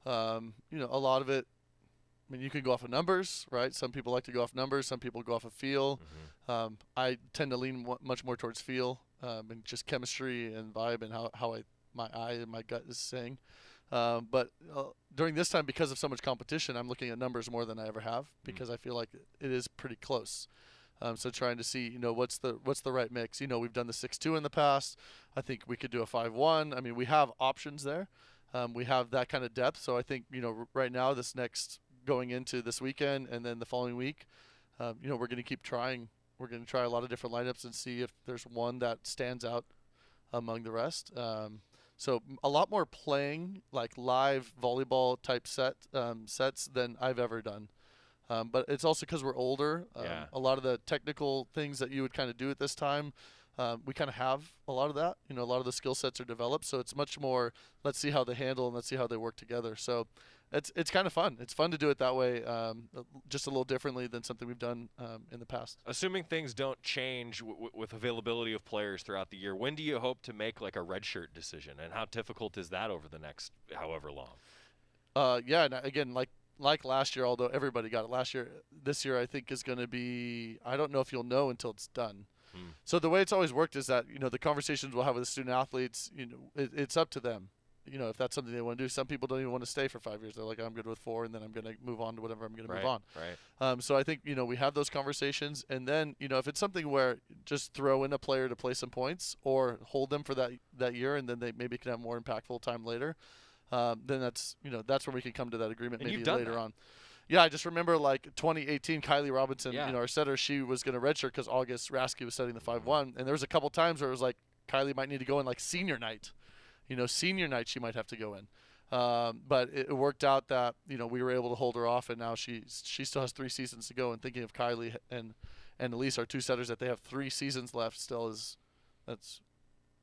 A lot of it, I mean, you can go off of numbers, right? Some people like to go off numbers. Some people go off of feel. Mm-hmm. I tend to lean much more towards feel and just chemistry and vibe and how my eye and my gut is saying. But during this time, because of so much competition, I'm looking at numbers more than I ever have because I feel like it is pretty close. So trying to see, what's the right mix. We've done the 6-2 in the past. I think we could do a 5-1. I mean, we have options there. We have that kind of depth. So I think, right now, going into this weekend and then the following week, we're going to keep trying. We're going to try a lot of different lineups and see if there's one that stands out among the rest. So a lot more playing, like live volleyball type sets than I've ever done. But it's also because we're older. A lot of the technical things that you would kind of do at this time, we kind of have a lot of that. A lot of the skill sets are developed. So it's much more, let's see how they handle and let's see how they work together. So it's kind of fun. It's fun to do it that way, just a little differently than something we've done in the past. Assuming things don't change with availability of players throughout the year, when do you hope to make like a redshirt decision, and how difficult is that over the next however long? Yeah, and again, like last year, although everybody got it last year, this year I think is going to be, I don't know if you'll know until it's done. So the way it's always worked is that, the conversations we'll have with the student athletes, it's up to them. If that's something they want to do. Some people don't even want to stay for 5 years. They're like, I'm good with 4, and then I'm going to move on to whatever I'm going to move on. Right. So I think, we have those conversations. And then, if it's something where just throw in a player to play some points or hold them for that year and then they maybe can have more impactful time later, then that's where we can come to that agreement maybe later on. Yeah, I just remember like 2018, Kylie Robinson, our setter, she was going to redshirt because August Rasky was setting the 5-1. And there was a couple times where it was like Kylie might need to go in like senior night. Senior night she might have to go in. But it worked out that, we were able to hold her off, and now she still has 3 seasons to go. And thinking of Kylie and Elise, our 2 setters, that they have 3 seasons left still that's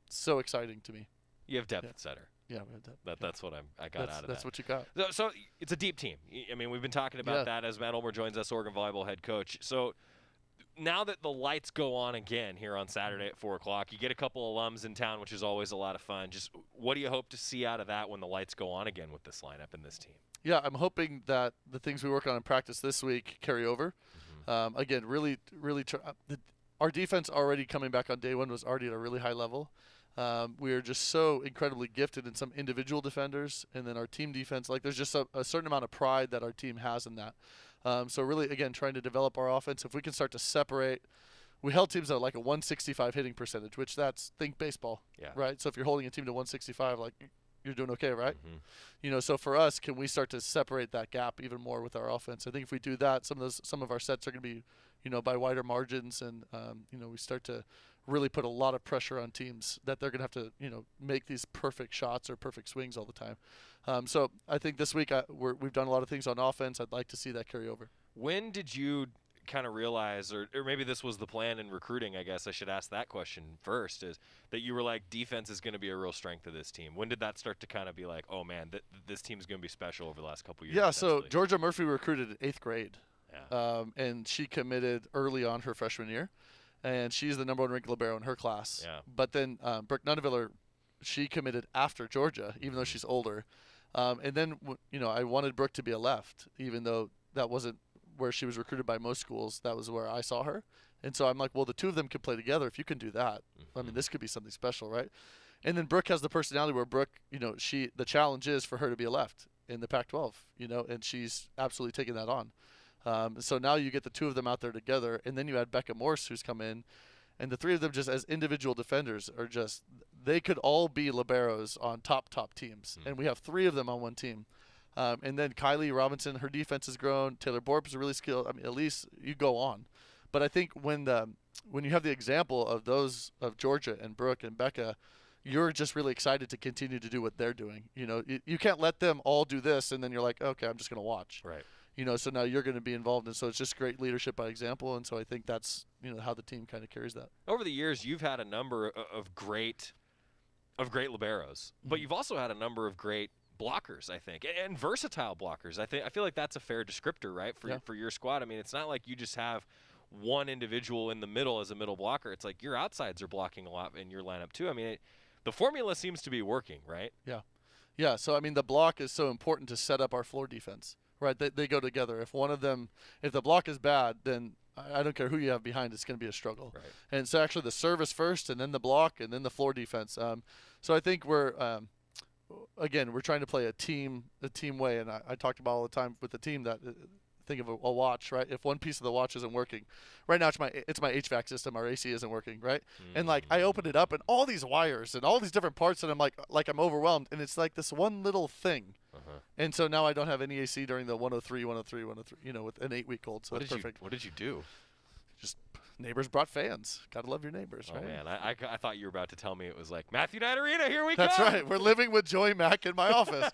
so exciting to me. You have depth at setter. Yeah, we have depth. That's what I got out of that. That's what you got. So it's a deep team. I mean, we've been talking about that as Matt Ulmer joins us, Oregon Volleyball head coach. So now that the lights go on again here on Saturday at 4 o'clock, you get a couple alums in town, which is always a lot of fun. Just what do you hope to see out of that when the lights go on again with this lineup and this team? Yeah, I'm hoping that the things we work on in practice this week carry over. Again, really, our defense already coming back on day one was already at a really high level. We are just so incredibly gifted in some individual defenders, and then our team defense, like there's just a certain amount of pride that our team has in that. So really, again, trying to develop our offense. If we can start to separate, we held teams at like a 165 hitting percentage, which think baseball, right? So if you're holding a team to 165, like you're doing okay, right? So for us, can we start to separate that gap even more with our offense? I think if we do that, some of our sets are going to be, by wider margins, and we start to really put a lot of pressure on teams that they're going to have to, make these perfect shots or perfect swings all the time. So I think this week we've done a lot of things on offense. I'd like to see that carry over. When did you kind of realize, or maybe this was the plan in recruiting, I guess I should ask that question first, is that you were like, defense is going to be a real strength of this team? When did that start to kind of be like, oh man, this team is going to be special over the last couple years? Yeah, so Georgia Murphy recruited in 8th grade. And she committed early on her freshman year, and she's the #1 ranked libero in her class. But then Brooke Nunneviller, she committed after Georgia, even though she's older. And then, I wanted Brooke to be a left, even though that wasn't where she was recruited by most schools. That was where I saw her. And so I'm like, well, the two of them could play together. If you can do that, I mean, this could be something special, right? And then Brooke has the personality where Brooke, the challenge is for her to be a left in the Pac-12, and she's absolutely taking that on. So now you get the two of them out there together, and then you add Becca Morse, who's come in, and the three of them just as individual defenders are just, they could all be liberos on top teams, and we have 3 of them on one team. And then Kylie Robinson, her defense has grown. Taylor Borp is really skilled. I mean, at least you go on. But I think when you have the example of those of Georgia and Brooke and Becca, you're just really excited to continue to do what they're doing. You can't let them all do this, and then you're like, okay, I'm just going to watch. Right. So now you're going to be involved, and so it's just great leadership by example, and so I think that's how the team kind of carries that. Over the years, you've had a number of great liberos, but you've also had a number of great blockers, I think, and versatile blockers. I feel like that's a fair descriptor, right, for your squad. I mean, it's not like you just have one individual in the middle as a middle blocker. It's like your outsides are blocking a lot in your lineup too. I mean, the formula seems to be working, right? Yeah. So I mean, the block is so important to set up our floor defense. Right, they go together. If the block is bad, then I don't care who you have behind, it's going to be a struggle. Right. And so actually the service first, and then the block, and then the floor defense. So I think we're trying to play a team way, and I talked about all the time with the team that think of a watch, right? If one piece of the watch isn't working, right now it's my HVAC system, our AC isn't working, right? And like I open it up and all these wires and all these different parts, and I'm like I'm overwhelmed, and it's like this one little thing. And so now I don't have any AC during the 103, with an 8-week-old. So that's perfect. What did you do? Just neighbors brought fans. Gotta love your neighbors, right? Oh man, I thought you were about to tell me it was like Matthew Knight Arena. Here we go. That's right. We're living with Joy Mack in my office.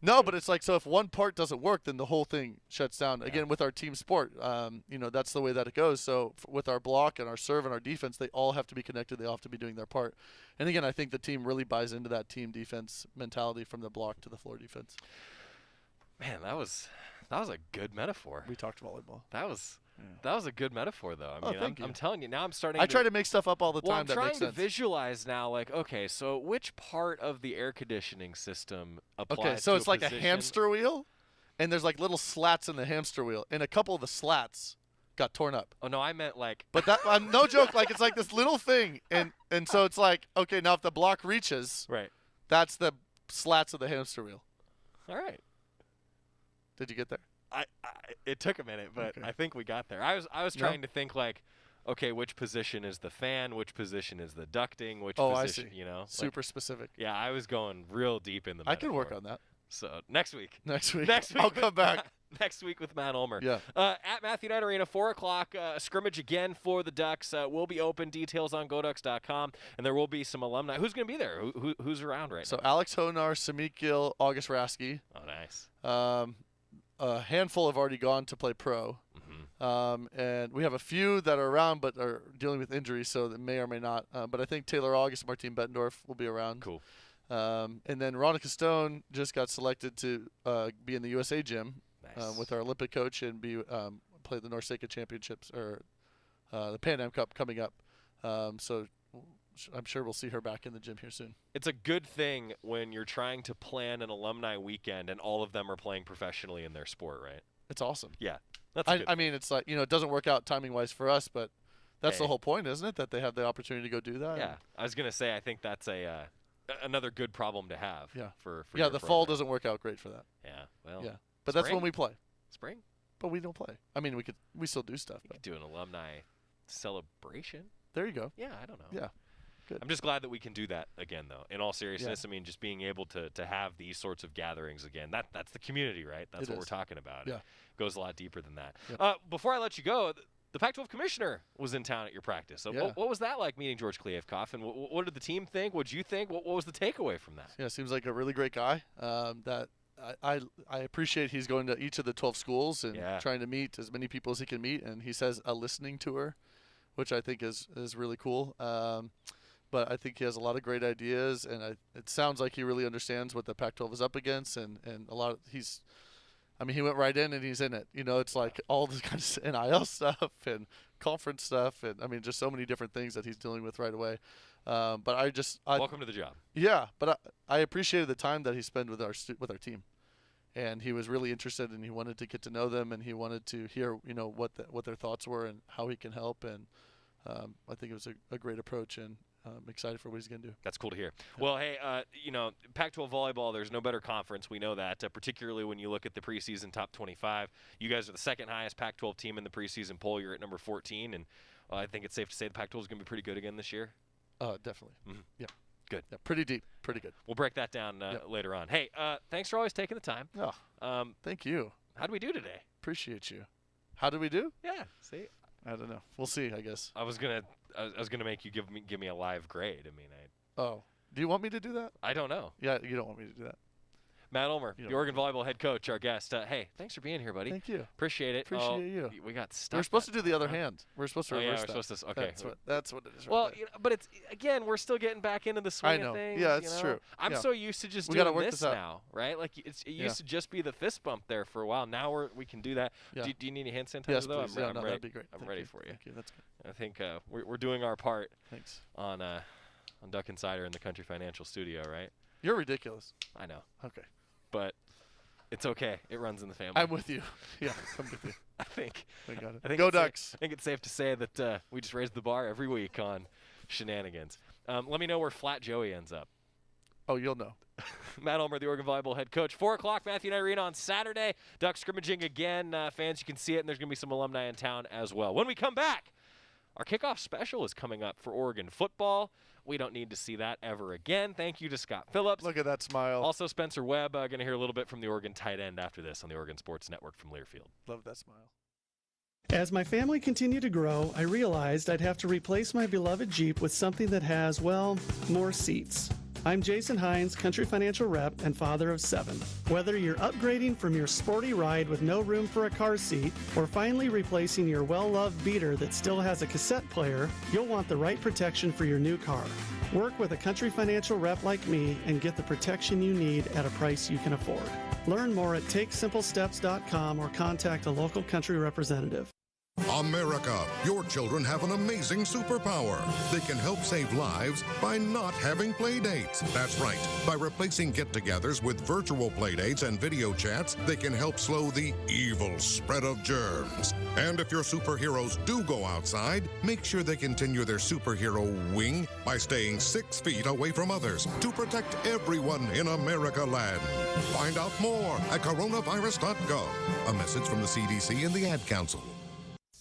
No, but it's like, so if one part doesn't work, then the whole thing shuts down. Again, with our team sport, that's the way that it goes. So with our block and our serve and our defense, they all have to be connected. They all have to be doing their part. And again, I think the team really buys into that team defense mentality from the block to the floor defense. Man, that was a good metaphor. We talked volleyball. That was a good metaphor, though. I mean, I'm telling you, now I'm starting. I try to make stuff up all the time. I'm that trying makes sense. to visualize now, like, okay, so which part of the air conditioning system applies? Okay, so to it's like position? a hamster wheel, and there's like little slats in the hamster wheel, and a couple of the slats got torn up. Oh no, I meant like. But that, I'm no joke. Like it's like this little thing, and so it's like, okay, now if the block reaches, right, that's the slats of the hamster wheel. All right. Did you get there? It took a minute, but okay. I think we got there. I was trying to think like, okay, which position is the fan? Which position is the ducting? Which position, I see. Super specific. Yeah, I was going real deep in the metaphor. I can work on that. So next week. I'll come back. Next week with Matt Ulmer. Yeah. At Matthew Knight Arena, 4 o'clock, scrimmage again for the Ducks. Will be open. Details on GoDucks.com. And there will be some alumni. Who's going to be there? Who's around right now? So Alex Honar, Samik Gill, August Rasky. Oh, nice. A handful have already gone to play pro. And we have a few that are around but are dealing with injuries, so that may or may not. But I think Taylor August and Martine Bettendorf will be around. Cool. And then Ronica Stone just got selected to be in the USA gym with our Olympic coach and play the North Seca Championships or the Pan Am Cup coming up. So I'm sure we'll see her back in the gym here soon. It's a good thing when you're trying to plan an alumni weekend and all of them are playing professionally in their sport, right? It's awesome. Yeah. That's I mean, it's like, it doesn't work out timing-wise for us, but that's Hey. the whole point, isn't it? That they have the opportunity to go do that. Yeah. I was going to say, I think that's another good problem to have. Yeah. For yeah, your the fall program. doesn't work out great for that. Yeah. Well. Yeah. But that's when spring? we play. Spring? But we don't play. I mean, we still do stuff. You But could do an alumni celebration. there you go. Yeah, I don't know. Yeah. Good. I'm just glad that we can do that again, though. In all seriousness, I mean, just being able to have these sorts of gatherings again, that's the community, right? That's what we're talking about. Yeah. It goes a lot deeper than that. Yeah. Before I let you go, the Pac-12 commissioner was in town at your practice. So Yeah. what was that like, meeting George Kliavkoff, and what did the team think? What did you think? What was the takeaway from that? Yeah, seems like a really great guy. That I appreciate he's going to each of the 12 schools and trying to meet as many people as he can meet. And he says a listening tour, which I think is really cool. But I think he has a lot of great ideas, and it sounds like he really understands what the Pac-12 is up against, and a lot of he went right in and he's in it. It's like all this kind of NIL stuff and conference stuff, and I mean just so many different things that he's dealing with right away. But Welcome to the job. Yeah, but I appreciated the time that he spent with our team, and he was really interested, and he wanted to get to know them, and he wanted to hear what their thoughts were and how he can help, and I think it was a great approach, and I'm excited for what he's going to do. That's cool to hear. Well, hey, Pac-12 volleyball, there's no better conference. We know that, particularly when you look at the preseason top 25. You guys are the second highest Pac-12 team in the preseason poll. You're at number 14, and I think it's safe to say the Pac-12 is going to be pretty good again this year. Definitely. Mm-hmm. Yeah. Good. Yeah, pretty deep. Pretty good. We'll break that down later on. Hey, thanks for always taking the time. Oh, thank you. How do we do today? Appreciate you. How did we do? Yeah. See, I don't know. We'll see, I guess. I was gonna make you give me a live grade. I mean, Oh, do you want me to do that? I don't know. Yeah, you don't want me to do that. Matt Ulmer, the Oregon volleyball head coach, our guest. Hey, thanks for being here, buddy. Thank you. Appreciate it. Appreciate you. We got stuck. We're supposed to do the other hand. We're supposed to reverse we're that. supposed to. Okay. That's what it is. Well, right there. but it's again, we're still getting back into the swing I know. of things. Yeah, it's true. I'm Yeah. so used to just We gotta doing work this this out. now, right? Like it used to just be the fist bump there for a while. Now we can do that. Yeah. Do you need any hand sanitizer Yes, though? please. I'm ready. That'd be great. I'm Thank ready you. for you. Thank you. That's good. I think we're doing our part. Thanks. On Duck Insider in the Country Financial Studio, right? You're ridiculous. I know. Okay. But it's okay. It runs in the family. I'm with you. Yeah, I'm with you. I think. I got it. I think Go Ducks. I think it's safe to say that we just raised the bar every week on shenanigans. Let me know where Flat Joey ends up. Oh, you'll know. Matt Ulmer, the Oregon volleyball head coach. 4 o'clock, Matthew and Irene on Saturday. Duck scrimmaging again. Fans, you can see it, and there's going to be some alumni in town as well. When we come back, our kickoff special is coming up for Oregon football. We don't need to see that ever again. Thank you to Scott Phillips. Look at that smile. Also, Spencer Webb. Going to hear a little bit from the Oregon tight end after this on the Oregon Sports Network from Learfield. Love that smile. As my family continued to grow, I realized I'd have to replace my beloved Jeep with something that has, well, more seats. I'm Jason Hines, Country Financial Rep and father of 7. Whether you're upgrading from your sporty ride with no room for a car seat or finally replacing your well-loved beater that still has a cassette player, you'll want the right protection for your new car. Work with a Country Financial Rep like me and get the protection you need at a price you can afford. Learn more at TakeSimpleSteps.com or contact a local Country representative. America, your children have an amazing superpower. They can help save lives by not having play dates. That's right. By replacing get-togethers with virtual play dates and video chats, they can help slow the evil spread of germs. And if your superheroes do go outside, make sure they continue their superhero wing by staying 6 feet away from others to protect everyone in America land. Find out more at coronavirus.gov. A message from the CDC and the Ad Council.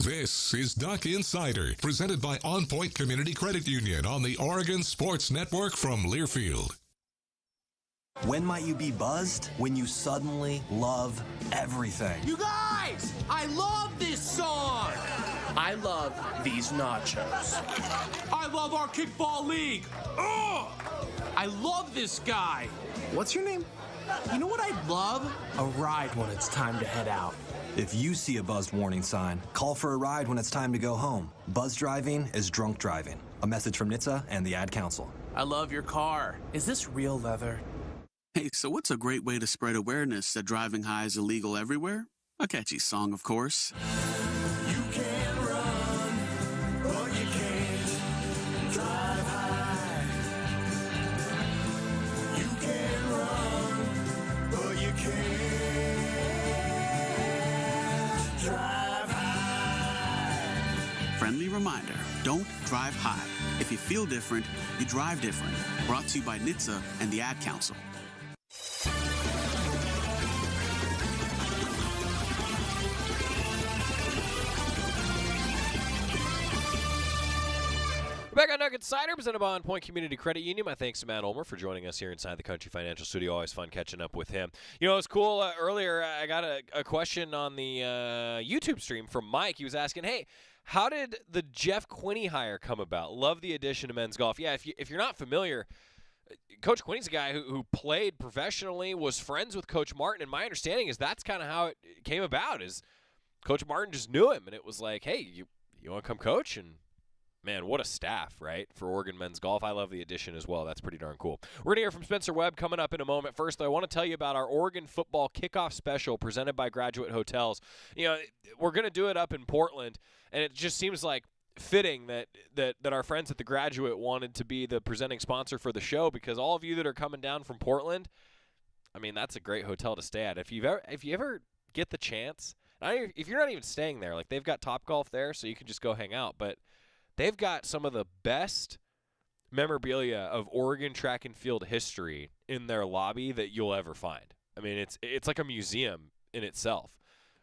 This is Duck Insider, presented by On Point Community Credit Union on the Oregon Sports Network from Learfield. When might you be buzzed? When you suddenly love everything. You guys, I love this song. I love these nachos. I love our kickball league. Ugh! I love this guy. What's your name? You know what I'd love? A ride when it's time to head out. If you see a buzzed warning sign, call for a ride when it's time to go home. Buzz driving is drunk driving. A message from NHTSA and the Ad Council. I love your car. Is this real leather? Hey, so what's a great way to spread awareness that driving high is illegal everywhere? A catchy song, of course. You can run, but you can't drive high. You can run, but you can't friendly reminder, don't drive high. If you feel different, you drive different. Brought to you by NHTSA and the Ad Council. We're back on Nugget Cider, presented by On Point Community Credit Union. My thanks to Matt Ulmer for joining us here inside the Country Financial Studio. Always fun catching up with him. You know, it was cool. Earlier, I got a question on the YouTube stream from Mike. He was asking, hey, how did the Jeff Quinney hire come about? Love the addition to men's golf. Yeah, if you're not familiar, Coach Quinney's a guy who played professionally, was friends with Coach Martin, and my understanding is that's kind of how it came about, is Coach Martin just knew him, and it was like, hey, you want to come coach? And man, what a staff, right, for Oregon men's golf. I love the addition as well. That's pretty darn cool. We're going to hear from Spencer Webb coming up in a moment. First, though, I want to tell you about our Oregon football kickoff special presented by Graduate Hotels. You know, we're going to do it up in Portland, and it just seems like fitting that our friends at the Graduate wanted to be the presenting sponsor for the show, because all of you that are coming down from Portland, I mean, that's a great hotel to stay at. If you ever get the chance, if you're not even staying there, like they've got Topgolf there, so you can just go hang out, but they've got some of the best memorabilia of Oregon track and field history in their lobby that you'll ever find. I mean, it's like a museum in itself.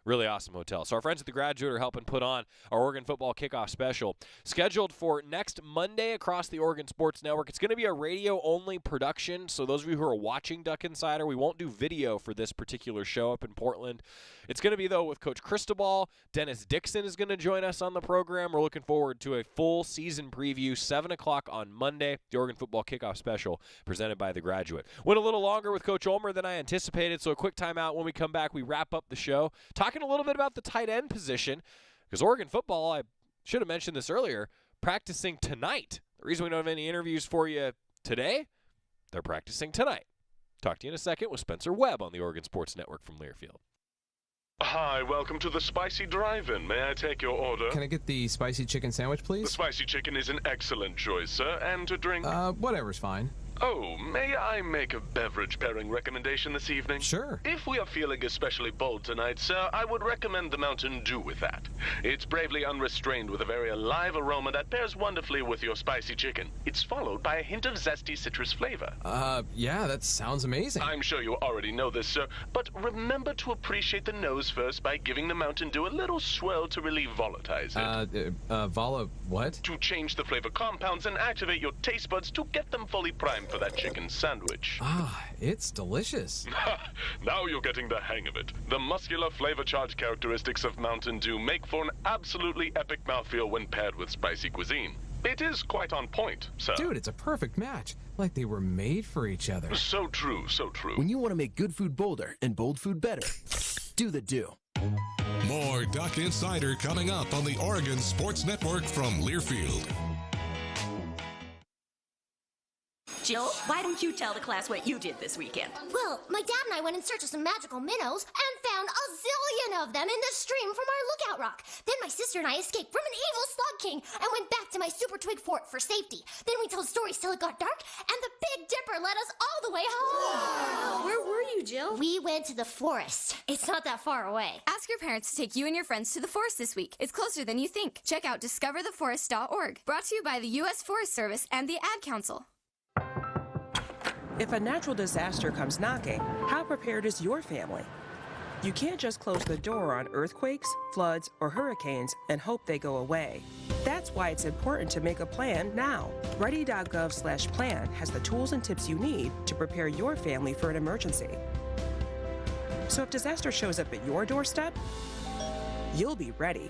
Really awesome hotel. So our friends at the Graduate are helping put on our Oregon football kickoff special, scheduled for next Monday across the Oregon Sports Network. It's going to be a radio-only production, so those of you who are watching Duck Insider, we won't do video for this particular show up in Portland. It's going to be, though, with Coach Cristobal. Dennis Dixon is going to join us on the program. We're looking forward to a full season preview, 7 o'clock on Monday, the Oregon football kickoff special presented by the Graduate. Went a little longer with Coach Ulmer than I anticipated, so a quick timeout. When we come back, we wrap up the show, talking a little bit about the tight end position, because Oregon football, I should have mentioned this earlier, practicing tonight. The reason we don't have any interviews for you today, they're practicing tonight. Talk to you in a second with Spencer Webb on the Oregon Sports Network from Learfield. Hi, welcome to the Spicy Drive-In. May I take your order? Can I get the spicy chicken sandwich, please? The spicy chicken is an excellent choice, sir. And to drink? Whatever's fine. Oh, may I make a beverage pairing recommendation this evening? Sure. If we are feeling especially bold tonight, sir, I would recommend the Mountain Dew with that. It's bravely unrestrained with a very alive aroma that pairs wonderfully with your spicy chicken. It's followed by a hint of zesty citrus flavor. Yeah, that sounds amazing. I'm sure you already know this, sir, but remember to appreciate the nose first by giving the Mountain Dew a little swirl to relieve volatilize it. What? To change the flavor compounds and activate your taste buds to get them fully primed for that chicken sandwich. It's delicious. Now you're getting the hang of it. The muscular flavor charge characteristics of Mountain Dew make for an absolutely epic mouthfeel when paired with spicy cuisine. It is quite on point, sir. Dude, it's a perfect match. Like they were made for each other. So true, so true. When you want to make good food bolder and bold food better, do the Dew. More Duck Insider coming up on the Oregon Sports Network from Learfield. Jill, why don't you tell the class what you did this weekend? Well, my dad and I went in search of some magical minnows and found a zillion of them in the stream from our lookout rock. Then my sister and I escaped from an evil slug king and went back to my super twig fort for safety. Then we told stories till it got dark, and the Big Dipper led us all the way home. Wow. Where were you, Jill? We went to the forest. It's not that far away. Ask your parents to take you and your friends to the forest this week. It's closer than you think. Check out discovertheforest.org. Brought to you by the U.S. Forest Service and the Ad Council. If a natural disaster comes knocking, how prepared is your family? You can't just close the door on earthquakes, floods, or hurricanes and hope they go away. That's why it's important to make a plan now. Ready.gov/plan has the tools and tips you need to prepare your family for an emergency. So if disaster shows up at your doorstep, you'll be ready.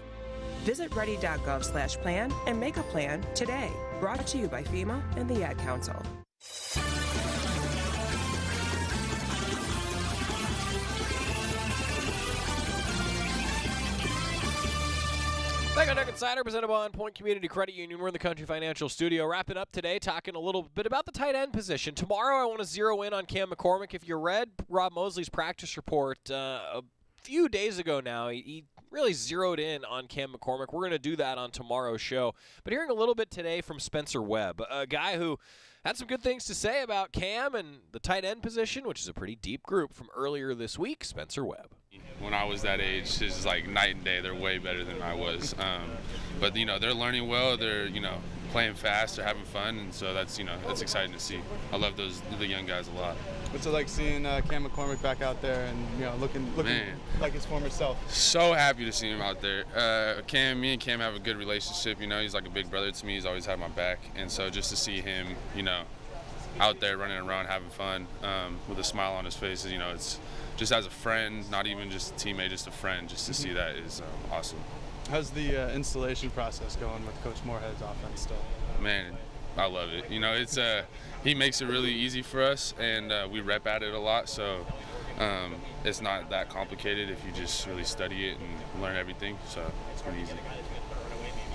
Visit ready.gov/plan and make a plan today. Brought to you by FEMA and the Ad Council. Back on Duck Insider, presented by On Point Community Credit Union. We're in the Country Financial Studio, wrapping up today, talking a little bit about the tight end position. Tomorrow, I want to zero in on Cam McCormick. If you read Rob Mosley's practice report a few days ago now, he really zeroed in on Cam McCormick. We're going to do that on tomorrow's show. But hearing a little bit today from Spencer Webb, a guy who had some good things to say about Cam and the tight end position, which is a pretty deep group from earlier this week. Spencer Webb. When I was that age, it's like night and day. They're way better than I was. But, they're learning well. They're, playing fast. They're having fun. And so that's exciting to see. I love the young guys a lot. What's it like seeing Cam McCormick back out there and, looking like his former self? So happy to see him out there. Me and Cam have a good relationship. He's like a big brother to me. He's always had my back. And so just to see him, out there running around having fun with a smile on his face, it's just as a friend, not even just a teammate, just a friend, just to see that is awesome. How's the installation process going with Coach Moorhead's offense still? Man, I love it. It's he makes it really easy for us, and we rep at it a lot, so it's not that complicated if you just really study it and learn everything, so it's been easy.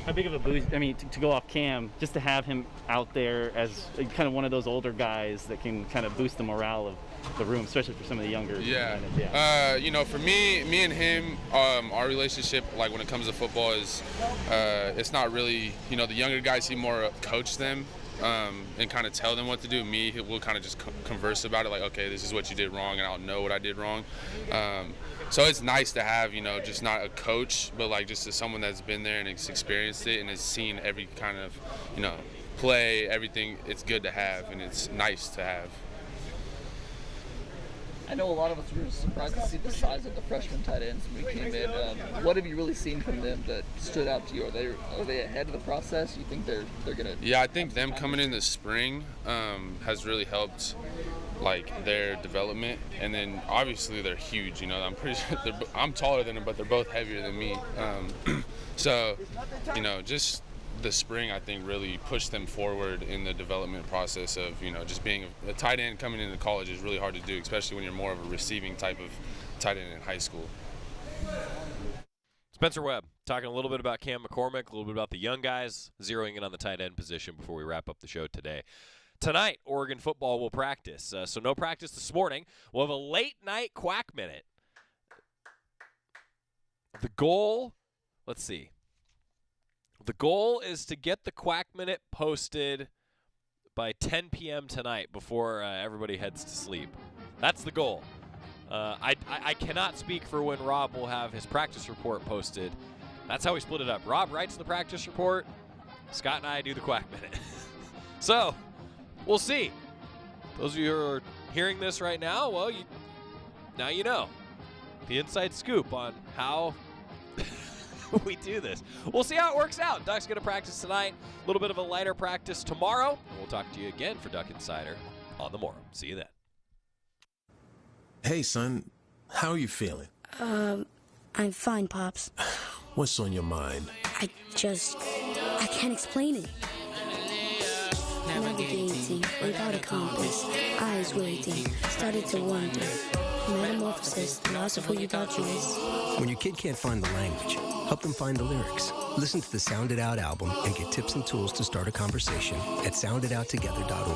How big of a boost, to go off Cam, just to have him out there as kind of one of those older guys that can kind of boost the morale of the room, especially for some of the younger guys. For me and him, our relationship, like when it comes to football, is it's not really, the younger guys, he more coach them and kind of tell them what to do. We'll kind of just converse about it, like, okay, this is what you did wrong, and I'll know what I did wrong. So it's nice to have, just not a coach, but like just as someone that's been there and has experienced it and has seen every kind of, play, everything. It's good to have, and it's nice to have. I know a lot of us were surprised to see the size of the freshman tight ends when we came in. What have you really seen from them that stood out to you? Are they ahead of the process? You think they're gonna? Yeah, I think them coming in the spring has really helped, like, their development. And then obviously they're huge. I'm pretty sure I'm taller than them, but they're both heavier than me. So, just the spring, I think, really pushed them forward in the development process of, just being a tight end coming into college is really hard to do, especially when you're more of a receiving type of tight end in high school. Spencer Webb talking a little bit about Cam McCormick, a little bit about the young guys, zeroing in on the tight end position before we wrap up the show today. Tonight, Oregon football will practice. So no practice this morning. We'll have a late-night Quack Minute. The goal, let's see. The goal is to get the Quack Minute posted by 10 p.m. tonight before everybody heads to sleep. That's the goal. I cannot speak for when Rob will have his practice report posted. That's how we split it up. Rob writes the practice report. Scott and I do the Quack Minute. So, we'll see. Those of you who are hearing this right now, well, now you know. The inside scoop on how we do this. We'll see how it works out. Duck's going to practice tonight. A little bit of a lighter practice tomorrow. And we'll talk to you again for Duck Insider on the morrow. See you then. Hey, son. How are you feeling? I'm fine, Pops. What's on your mind? I can't explain it. Navigating without a compass, eyes waiting, started to wonder. Metamorphosis, the loss of who you thought you was. When your kid can't find the language, help them find the lyrics. Listen to the Sound It Out album and get tips and tools to start a conversation at soundidouttogether.org.